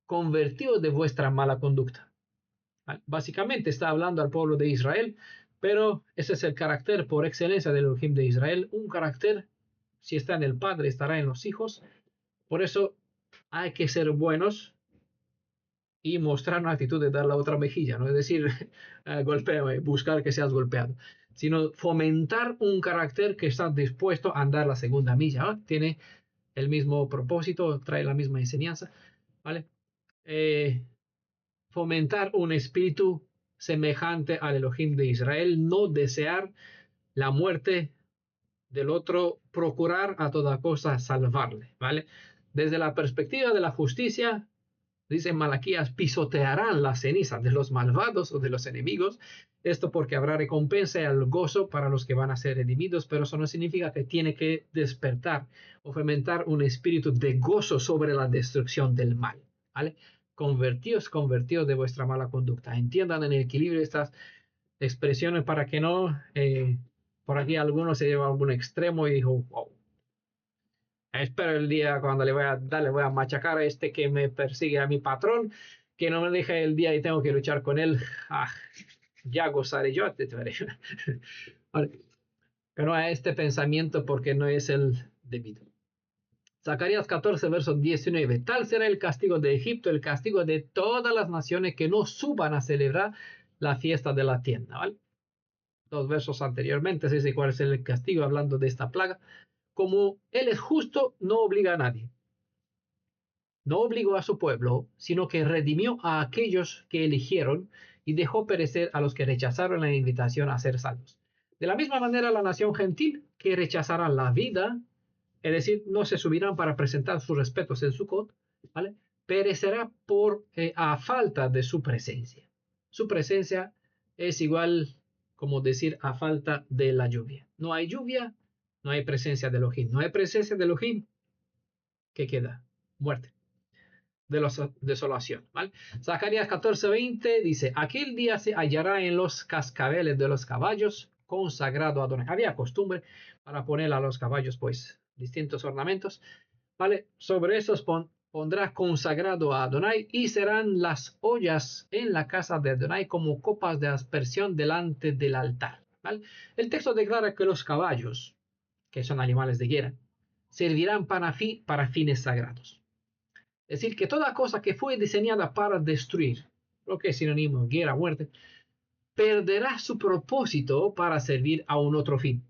convertíos de vuestra mala conducta. ¿Vale? Básicamente está hablando al pueblo de Israel, pero ese es el carácter por excelencia del Elohim de Israel, un carácter, si está en el Padre, estará en los hijos. Por eso hay que ser buenos y mostrar una actitud de dar la otra mejilla, no es decir, golpéame, buscar que seas golpeado, sino fomentar un carácter que está dispuesto a andar la segunda milla, ¿no? Tiene el mismo propósito, trae la misma enseñanza, ¿vale? Fomentar un espíritu semejante al Elohim de Israel, no desear la muerte del otro, procurar a toda cosa salvarle, ¿vale? Desde la perspectiva de la justicia, dice Malaquías, pisotearán las cenizas de los malvados o de los enemigos. Esto porque habrá recompensa y el gozo para los que van a ser redimidos, pero eso no significa que tiene que despertar o fomentar un espíritu de gozo sobre la destrucción del mal, ¿vale? Convertíos de vuestra mala conducta. Entiendan en el equilibrio estas expresiones para que no Por aquí algunos se llevan a algún extremo y dijo, wow, espero el día cuando le voy a machacar a este que me persigue a mi patrón, que no me deja el día y tengo que luchar con él. Ah, ya gozaré yo. Vale. Pero a este pensamiento porque no es el debido. Zacarías 14, verso 19. Tal será el castigo de Egipto, el castigo de todas las naciones que no suban a celebrar la fiesta de la tienda. ¿Vale? 2 versos anteriormente se dice cuál es el castigo hablando de esta plaga. Como él es justo, no obliga a nadie. No obligó a su pueblo, sino que redimió a aquellos que eligieron y dejó perecer a los que rechazaron la invitación a ser salvos. De la misma manera, la nación gentil que rechazará la vida, es decir, no se subirán para presentar sus respetos en Sukkot, ¿vale? Perecerá a falta de su presencia. Su presencia es igual como decir a falta de la lluvia. No hay lluvia, no hay presencia de Elohim. No hay presencia de Elohim, ¿qué queda? Muerte, de la desolación. ¿Vale? Zacarías 14:20 dice, aquel día se hallará en los cascabeles de los caballos consagrado a Adonai. Había costumbre para poner a los caballos pues distintos ornamentos. ¿Vale? Sobre esos pondrá consagrado a Adonai y serán las ollas en la casa de Adonai como copas de aspersión delante del altar. ¿Vale? El texto declara que los caballos, que son animales de guerra, servirán para fines sagrados. Es decir, que toda cosa que fue diseñada para destruir, lo que es sinónimo de guerra, muerte, perderá su propósito para servir a un otro fin.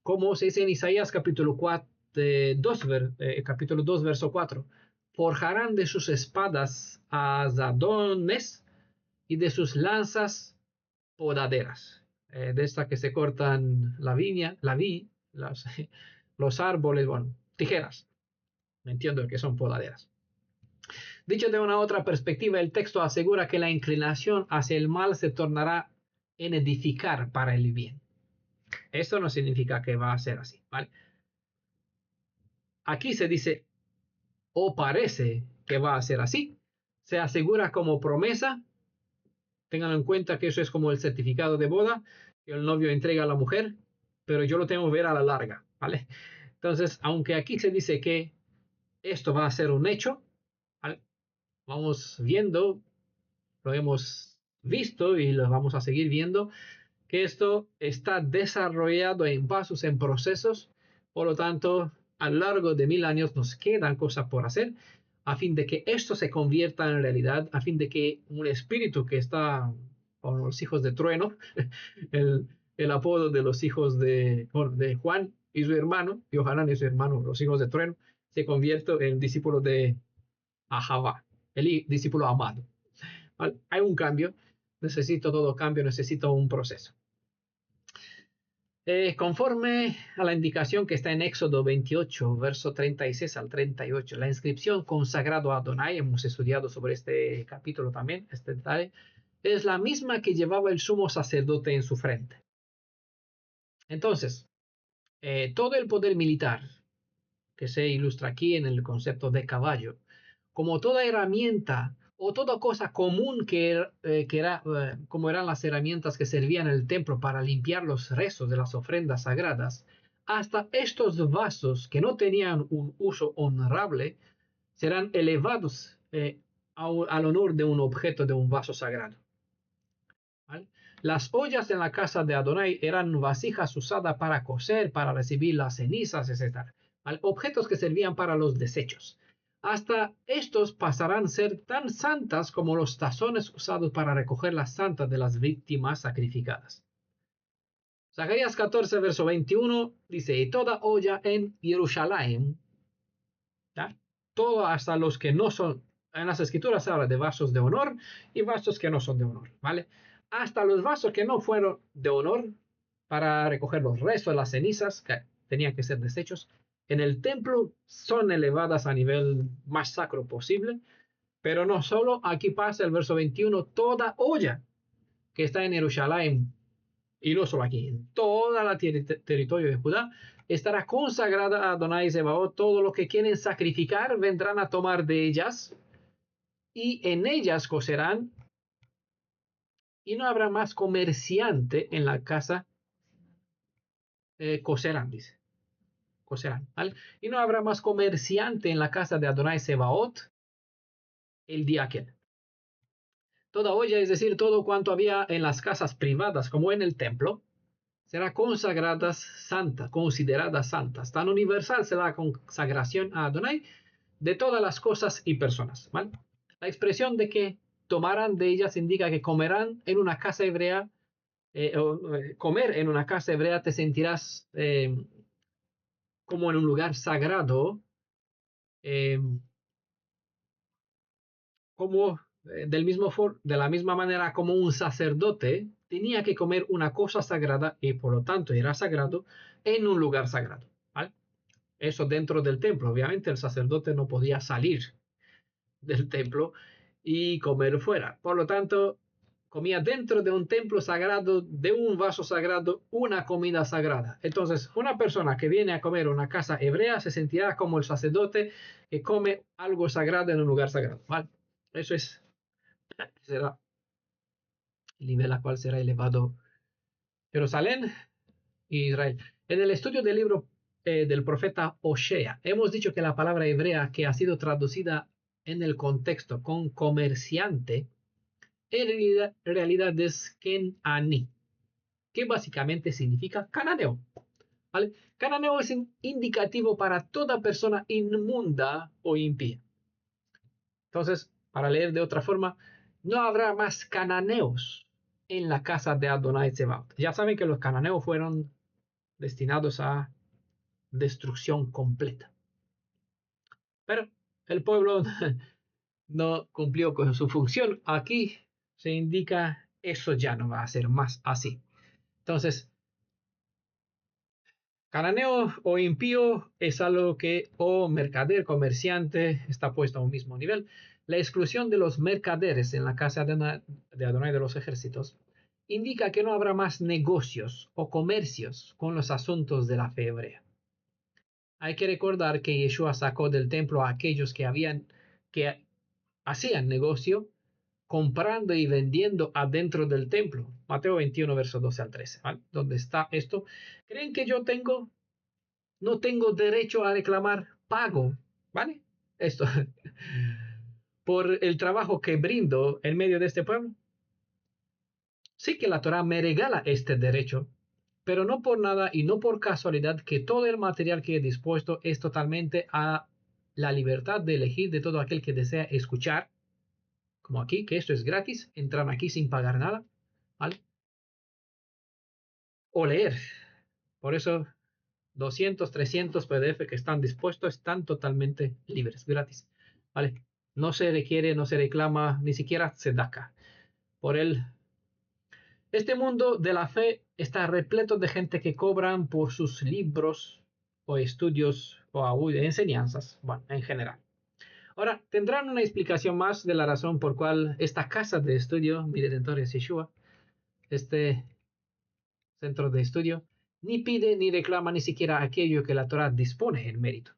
Como se dice en Isaías capítulo 2, verso 4. Forjarán de sus espadas azadones y de sus lanzas podaderas. De estas que se cortan la viña, los árboles, bueno, tijeras. Me entiendo que son podaderas. Dicho de una otra perspectiva, el texto asegura que la inclinación hacia el mal se tornará en edificar para el bien. Esto no significa que va a ser así, ¿vale? Aquí se dice, o parece que va a ser así. Se asegura como promesa. Tengan en cuenta que eso es como el certificado de boda que el novio entrega a la mujer, pero yo lo tengo que ver a la larga, ¿vale? Entonces, aunque aquí se dice que esto va a ser un hecho, ¿vale? Vamos viendo, lo hemos visto y lo vamos a seguir viendo, que esto está desarrollado en pasos, en procesos, por lo tanto, a lo largo de 1000 años nos quedan cosas por hacer a fin de que esto se convierta en realidad, a fin de que un espíritu que está con los hijos de trueno, el apodo de los hijos de Juan y su hermano, Yohanan y su hermano, los hijos de trueno, se convierta en discípulo de Ahava, el discípulo amado. ¿Vale? Hay un cambio, necesito todo cambio, necesito un proceso. Conforme a la indicación que está en Éxodo 28, verso 36 al 38, la inscripción consagrado a Adonai, hemos estudiado sobre este capítulo también, este detalle, es la misma que llevaba el sumo sacerdote en su frente. Entonces, todo el poder militar que se ilustra aquí en el concepto de caballo, como toda herramienta o toda cosa común como eran las herramientas que servían en el templo para limpiar los restos de las ofrendas sagradas, hasta estos vasos que no tenían un uso honorable serán elevados al honor de un objeto, de un vaso sagrado. ¿Vale? Las ollas en la casa de Adonai eran vasijas usadas para cocer, para recibir las cenizas, etc. ¿Vale? Objetos que servían para los desechos. Hasta estos pasarán a ser tan santas como los tazones usados para recoger las santas de las víctimas sacrificadas. Zacarías 14, verso 21 dice, y toda olla en Jerusalén, ¿ya? Todo hasta los que no son, en las escrituras habla de vasos de honor y vasos que no son de honor, ¿vale? Hasta los vasos que no fueron de honor para recoger los restos, las cenizas, que tenían que ser desechos, en el templo son elevadas a nivel más sacro posible, pero no solo, aquí pasa el verso 21, toda olla que está en Jerusalén, y no solo aquí, en toda la territorio de Judá, estará consagrada a Adonai Zebaot. Todo lo que quieren sacrificar vendrán a tomar de ellas, y en ellas cocerán, y no habrá más comerciante en la casa cocerán, dice. Cocerán, ¿vale? Y no habrá más comerciante en la casa de Adonai Sebaot el día aquel. Toda olla, es decir, todo cuanto había en las casas privadas como en el templo, será consagrada santa, considerada santas. Tan universal será la consagración a Adonai de todas las cosas y personas. ¿Vale? La expresión de que tomarán de ellas indica que comerán en una casa hebrea, comer en una casa hebrea te sentirás como en un lugar sagrado, eh, como de la misma manera como un sacerdote tenía que comer una cosa sagrada y por lo tanto era sagrado en un lugar sagrado. ¿Vale? Eso dentro del templo. Obviamente el sacerdote no podía salir del templo y comer fuera. Por lo tanto, comía dentro de un templo sagrado, de un vaso sagrado, una comida sagrada. Entonces, una persona que viene a comer a una casa hebrea se sentirá como el sacerdote que come algo sagrado en un lugar sagrado. ¿Vale? Eso será el nivel a cual será elevado Jerusalén e Israel. En el estudio del libro del profeta Osea, hemos dicho que la palabra hebrea que ha sido traducida en el contexto con comerciante, en realidad es Kenani, que básicamente significa cananeo. ¿Vale? Cananeo es un indicativo para toda persona inmunda o impía. Entonces, para leer de otra forma, no habrá más cananeos en la casa de Adonai Tsebaot. Ya saben que los cananeos fueron destinados a destrucción completa. Pero el pueblo no cumplió con su función. Aquí se indica eso ya no va a ser más así. Entonces, cananeo o impío es algo que o mercader, comerciante, está puesto a un mismo nivel. La exclusión de los mercaderes en la casa de Adonai de los ejércitos indica que no habrá más negocios o comercios con los asuntos de la fe hebrea. Hay que recordar que Yeshua sacó del templo a aquellos que hacían negocio comprando y vendiendo adentro del templo. Mateo 21, verso 12 al 13. ¿Vale? ¿Dónde está esto? ¿Creen que yo no tengo derecho a reclamar pago? ¿Vale? Esto, por el trabajo que brindo en medio de este pueblo. Sí que la Torah me regala este derecho, pero no por nada y no por casualidad que todo el material que he dispuesto es totalmente a la libertad de elegir de todo aquel que desea escuchar, como aquí, que esto es gratis, entran aquí sin pagar nada, ¿vale? O leer. Por eso 200, 300 PDF que están dispuestos están totalmente libres, gratis, ¿vale? No se requiere, no se reclama, ni siquiera se daca. Por él, este mundo de la fe está repleto de gente que cobran por sus libros o estudios o enseñanzas, bueno, en general. Ahora, tendrán una explicación más de la razón por cual esta casa de estudio, mi Redentor es Yeshua, este centro de estudio, ni pide ni reclama ni siquiera aquello que la Torah dispone en mérito.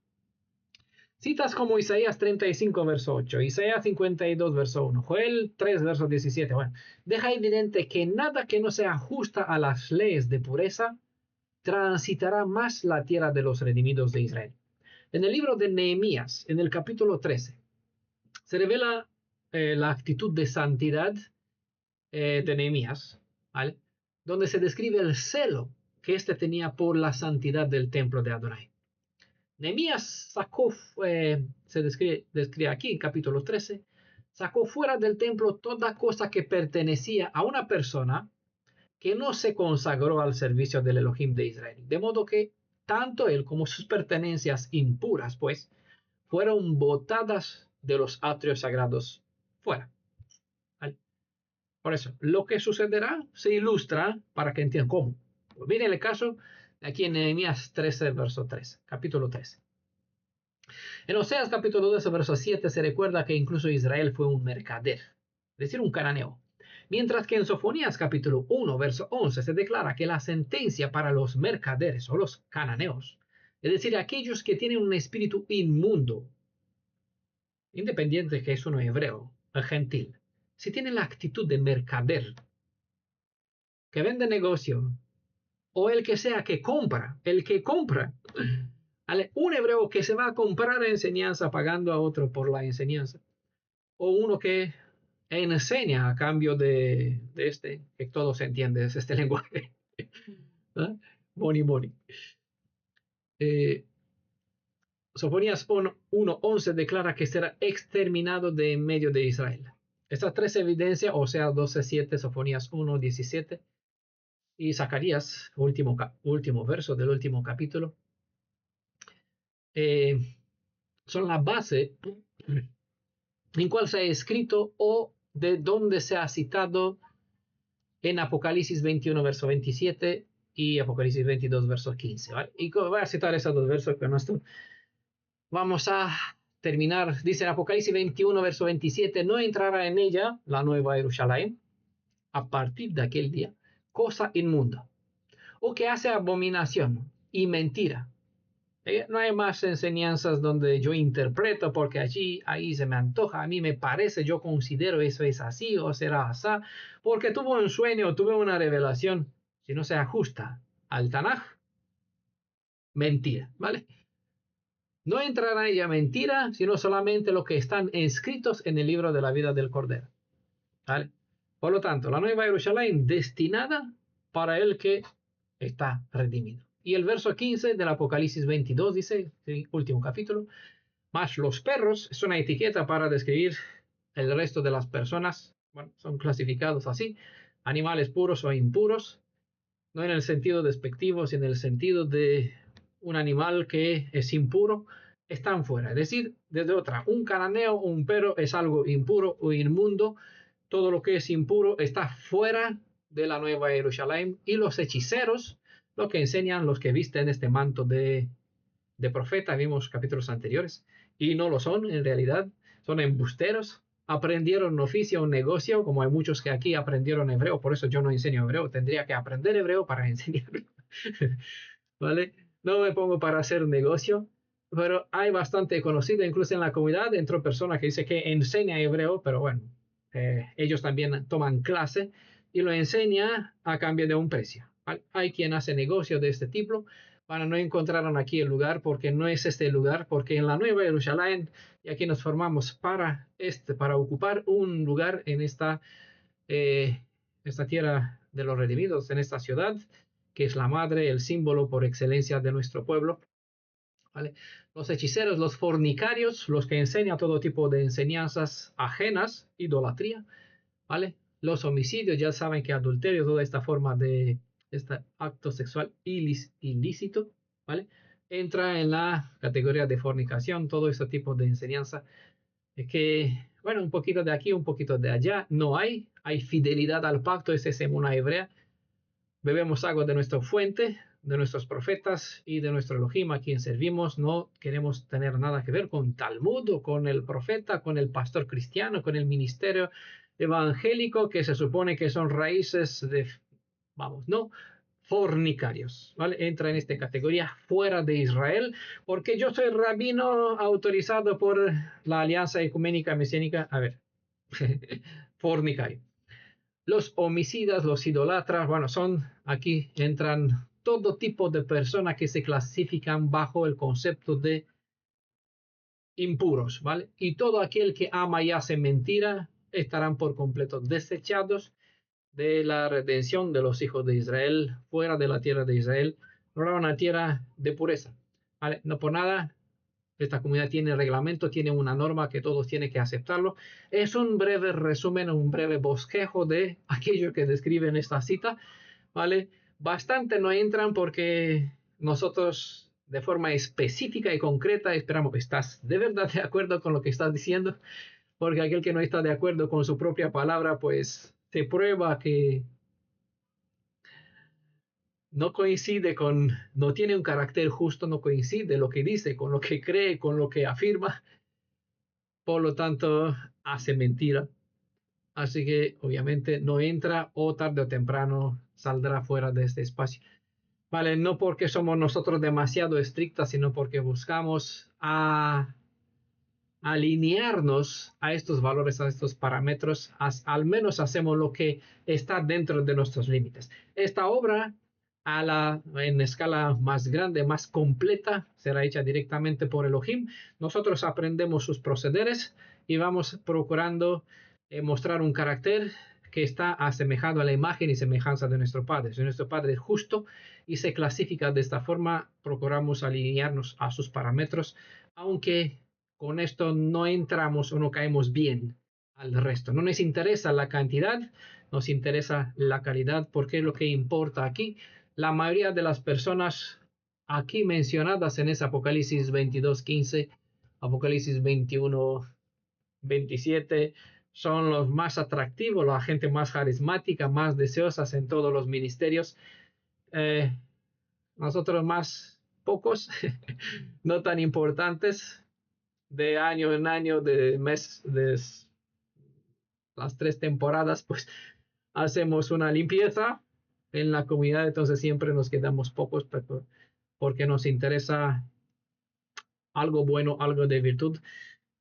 Citas como Isaías 35, verso 8, Isaías 52, verso 1, Joel 3, verso 17. Bueno, deja evidente que nada que no sea justa a las leyes de pureza transitará más la tierra de los redimidos de Israel. En el libro de Nehemías, en el capítulo 13, se revela la actitud de santidad de Nehemías, ¿vale? Donde se describe el celo que éste tenía por la santidad del templo de Adonai. Nehemías sacó, se describe aquí en capítulo 13, sacó fuera del templo toda cosa que pertenecía a una persona que no se consagró al servicio del Elohim de Israel. De modo que tanto él como sus pertenencias impuras, pues, fueron botadas de los atrios sagrados fuera. ¿Vale? Por eso, lo que sucederá se ilustra para que entiendan cómo. Pues miren el caso de aquí en Nehemías 13, verso 3, capítulo 13. En Oseas capítulo 12, verso 7 se recuerda que incluso Israel fue un mercader, es decir, un cananeo. Mientras que en Sofonías capítulo 1, verso 11 se declara que la sentencia para los mercaderes o los cananeos, es decir, aquellos que tienen un espíritu inmundo, independiente que es uno hebreo o gentil, si tienen la actitud de mercader, que vende negocio, o el que sea que compra, el que compra, ¿vale? Un hebreo que se va a comprar enseñanza pagando a otro por la enseñanza, o uno que enseña a cambio de este, que todos entienden este lenguaje. ¿Ah? Money, money. Sofonías 1:11 declara que será exterminado de en medio de Israel. Estas tres evidencias, o sea, 12:7, Sofonías 1:17 y Zacarías, último verso del último capítulo, son la base en cual se ha escrito o de donde se ha citado en Apocalipsis 21, verso 27 y Apocalipsis 22, verso 15. ¿Vale? Y voy a citar esos dos versos con esto. Vamos a terminar. Dice en Apocalipsis 21, verso 27, no entrará en ella la nueva Jerusalén a partir de aquel día, cosa inmunda, o que hace abominación y mentira. No hay más enseñanzas donde yo interpreto porque ahí se me antoja, a mí me parece, yo considero eso es así o será así, porque tuve un sueño, tuve una revelación. Si no se ajusta al Tanaj, mentira, ¿vale? No entrará en ella mentira, sino solamente lo que están inscritos en el libro de la vida del Cordero, ¿vale? Por lo tanto, la nueva Jerusalén destinada para el que está redimido. Y el verso 15 del Apocalipsis 22 dice, el último capítulo, más los perros es una etiqueta para describir el resto de las personas. Bueno, son clasificados así, animales puros o impuros, no en el sentido despectivo, sino en el sentido de un animal que es impuro, están fuera. Es decir, desde otra, un cananeo o un perro es algo impuro o inmundo. Todo lo que es impuro está fuera de la nueva Jerusalén. Y los hechiceros, lo que enseñan los que visten este manto de profeta, vimos capítulos anteriores, y no lo son en realidad, son embusteros, aprendieron un oficio, un negocio, como hay muchos que aquí aprendieron hebreo, por eso yo no enseño hebreo, tendría que aprender hebreo para enseñarlo, ¿vale? No me pongo para hacer negocio, pero hay bastante conocido, incluso en la comunidad, entró personas que dicen que enseña hebreo, pero bueno, ellos también toman clase y lo enseña a cambio de un precio. ¿Vale? Hay quien hace negocio de este tipo, bueno, no encontraron aquí el lugar porque no es este el lugar, porque en la Nueva Jerusalén, y aquí nos formamos para ocupar un lugar en esta tierra de los redimidos, en esta ciudad, que es la madre, el símbolo por excelencia de nuestro pueblo. ¿Vale? Los hechiceros, los fornicarios, los que enseñan todo tipo de enseñanzas ajenas, idolatría, ¿vale? Los homicidios, ya saben que adulterio, toda esta forma de este acto sexual ilícito, ¿vale? Entra en la categoría de fornicación, todo este tipo de enseñanza que, bueno, un poquito de aquí, un poquito de allá, no hay fidelidad al pacto, ese es semuna hebrea. Bebemos agua de nuestra fuente, de nuestros profetas y de nuestro Elohim a quien servimos. No queremos tener nada que ver con Talmud o con el profeta, con el pastor cristiano, con el ministerio evangélico que se supone que son raíces de, no, fornicarios, ¿vale? Entra en esta categoría fuera de Israel, porque yo soy rabino autorizado por la Alianza Ecuménica Mesiánica, fornicario. Los homicidas, los idolatras, bueno, aquí entran todo tipo de personas que se clasifican bajo el concepto de impuros, ¿vale? Y todo aquel que ama y hace mentira estarán por completo desechados de la redención de los hijos de Israel, fuera de la tierra de Israel, habrá una tierra de pureza, ¿vale? No por nada, esta comunidad tiene reglamento, tiene una norma que todos tienen que aceptarlo. Es un breve resumen, un breve bosquejo de aquello que describe en esta cita, ¿vale? Bastante no entran porque nosotros de forma específica y concreta esperamos, ¿estás de verdad de acuerdo con lo que estás diciendo? Porque aquel que no está de acuerdo con su propia palabra, pues se prueba que no tiene un carácter justo, no coincide lo que dice con lo que cree, con lo que afirma, por lo tanto hace mentira. Así que obviamente no entra o tarde o temprano saldrá fuera de este espacio. Vale, no porque somos nosotros demasiado estrictas, sino porque buscamos alinearnos a estos valores, a estos parámetros, al menos hacemos lo que está dentro de nuestros límites. Esta obra en escala más grande, más completa, será hecha directamente por Elohim. Nosotros aprendemos sus procederes y vamos procurando mostrar un carácter que está asemejado a la imagen y semejanza de nuestro Padre. Si nuestro Padre es justo y se clasifica de esta forma, procuramos alinearnos a sus parámetros, aunque con esto no entramos o no caemos bien al resto. No nos interesa la cantidad, nos interesa la calidad, porque es lo que importa aquí. La mayoría de las personas aquí mencionadas en ese Apocalipsis 22:15, Apocalipsis 21:27, son los más atractivos, la gente más carismática, más deseosas en todos los ministerios. Nosotros más pocos, no tan importantes, de año en año, de mes, de las 3 temporadas, pues hacemos una limpieza en la comunidad, entonces siempre nos quedamos pocos porque nos interesa algo bueno, algo de virtud.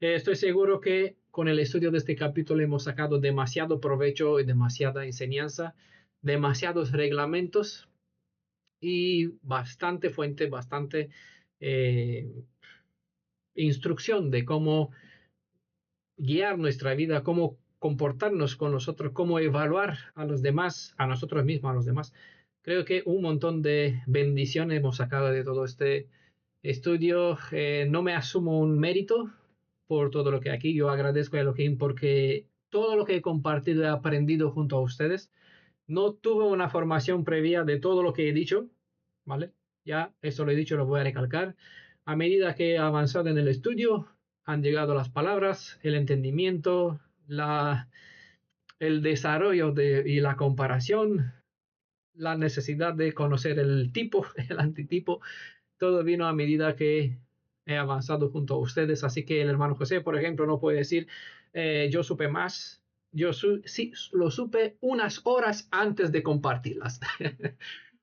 Estoy seguro que con el estudio de este capítulo hemos sacado demasiado provecho y demasiada enseñanza, demasiados reglamentos y bastante fuente, bastante instrucción de cómo guiar nuestra vida, cómo comportarnos con nosotros, cómo evaluar a los demás, a nosotros mismos, a los demás. Creo que un montón de bendiciones hemos sacado de todo este estudio. No me asumo un mérito por todo lo que aquí. Yo agradezco a Elohim porque todo lo que he compartido he aprendido junto a ustedes. No tuve una formación previa de todo lo que he dicho, ¿vale? Ya eso lo he dicho, lo voy a recalcar. A medida que he avanzado en el estudio, han llegado las palabras, el entendimiento, el desarrollo y la comparación, la necesidad de conocer el tipo, el antitipo. Todo vino a medida que he avanzado junto a ustedes. Así que el hermano José, por ejemplo, no puede decir, yo supe más. Sí, lo supe unas horas antes de compartirlas.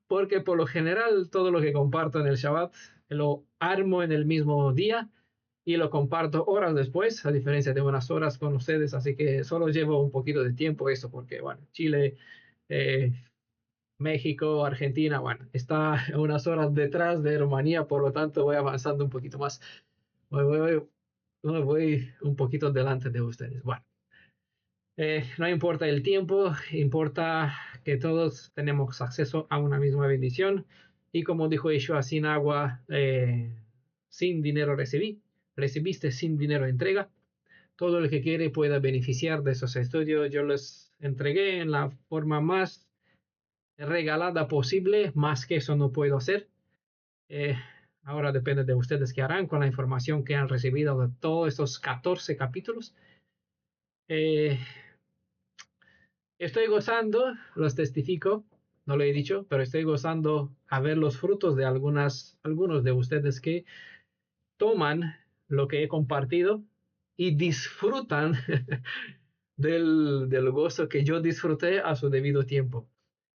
Porque por lo general todo lo que comparto en el Shabbat lo armo en el mismo día y lo comparto horas después, a diferencia de unas horas con ustedes. Así que solo llevo un poquito de tiempo esto, porque, bueno, Chile, eh, México, Argentina, bueno, está unas horas detrás de Rumanía, por lo tanto voy avanzando un poquito más. Voy un poquito delante de ustedes. Bueno, no importa el tiempo, importa que todos tenemos acceso a una misma bendición. Y como dijo Yeshua, sin agua, sin dinero recibiste, sin dinero entrega. Todo el que quiere pueda beneficiar de esos estudios. Yo les entregué en la forma más regalada posible, más que eso no puedo hacer. Ahora depende de ustedes qué harán con la información que han recibido de todos estos 14 capítulos. Estoy gozando, los testifico, no lo he dicho, pero estoy gozando a ver los frutos de algunos de ustedes que toman lo que he compartido y disfrutan del gozo que yo disfruté a su debido tiempo.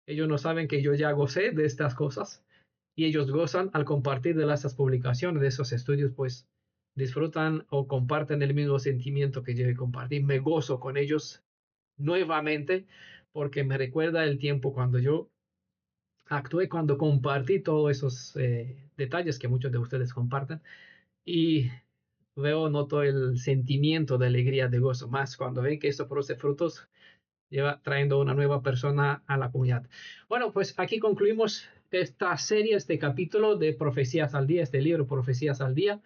Ellos no saben que yo ya gocé de estas cosas y ellos gozan al compartir de esas publicaciones, de esos estudios, pues disfrutan o comparten el mismo sentimiento que yo compartí. Me gozo con ellos nuevamente porque me recuerda el tiempo cuando yo actué, cuando compartí todos esos detalles que muchos de ustedes comparten y noto el sentimiento de alegría, de gozo, más cuando ven que esto produce frutos, lleva trayendo una nueva persona a la comunidad. Bueno, pues aquí concluimos esta serie, este capítulo de Profecías al Día, este libro Profecías al Día.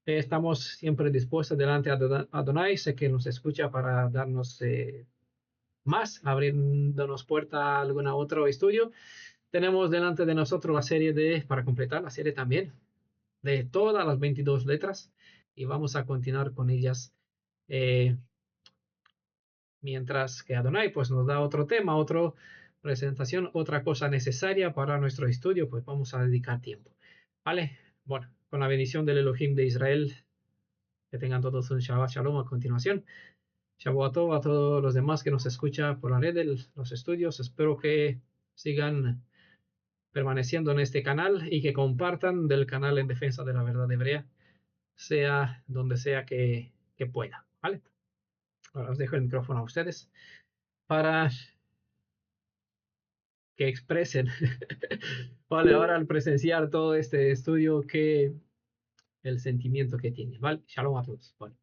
Estamos siempre dispuestos delante de Adonai, sé que nos escucha para darnos más, abriéndonos puerta a algún otro estudio. Tenemos delante de nosotros la serie para completar la serie también, de todas las 22 letras, y vamos a continuar con ellas mientras que Adonai pues nos da otro tema, otra presentación, otra cosa necesaria para nuestro estudio, pues vamos a dedicar tiempo. ¿Vale? Bueno, con la bendición del Elohim de Israel, que tengan todos un Shabbat Shalom a continuación. Shabbat a todos los demás que nos escuchan por la red de los estudios. Espero que sigan permaneciendo en este canal y que compartan del canal en defensa de la verdad hebrea, sea donde sea que pueda. ¿Vale? Ahora os dejo el micrófono a ustedes para que expresen, vale, ahora al presenciar todo este estudio, que el sentimiento que tiene, ¿vale? Shalom a todos, vale.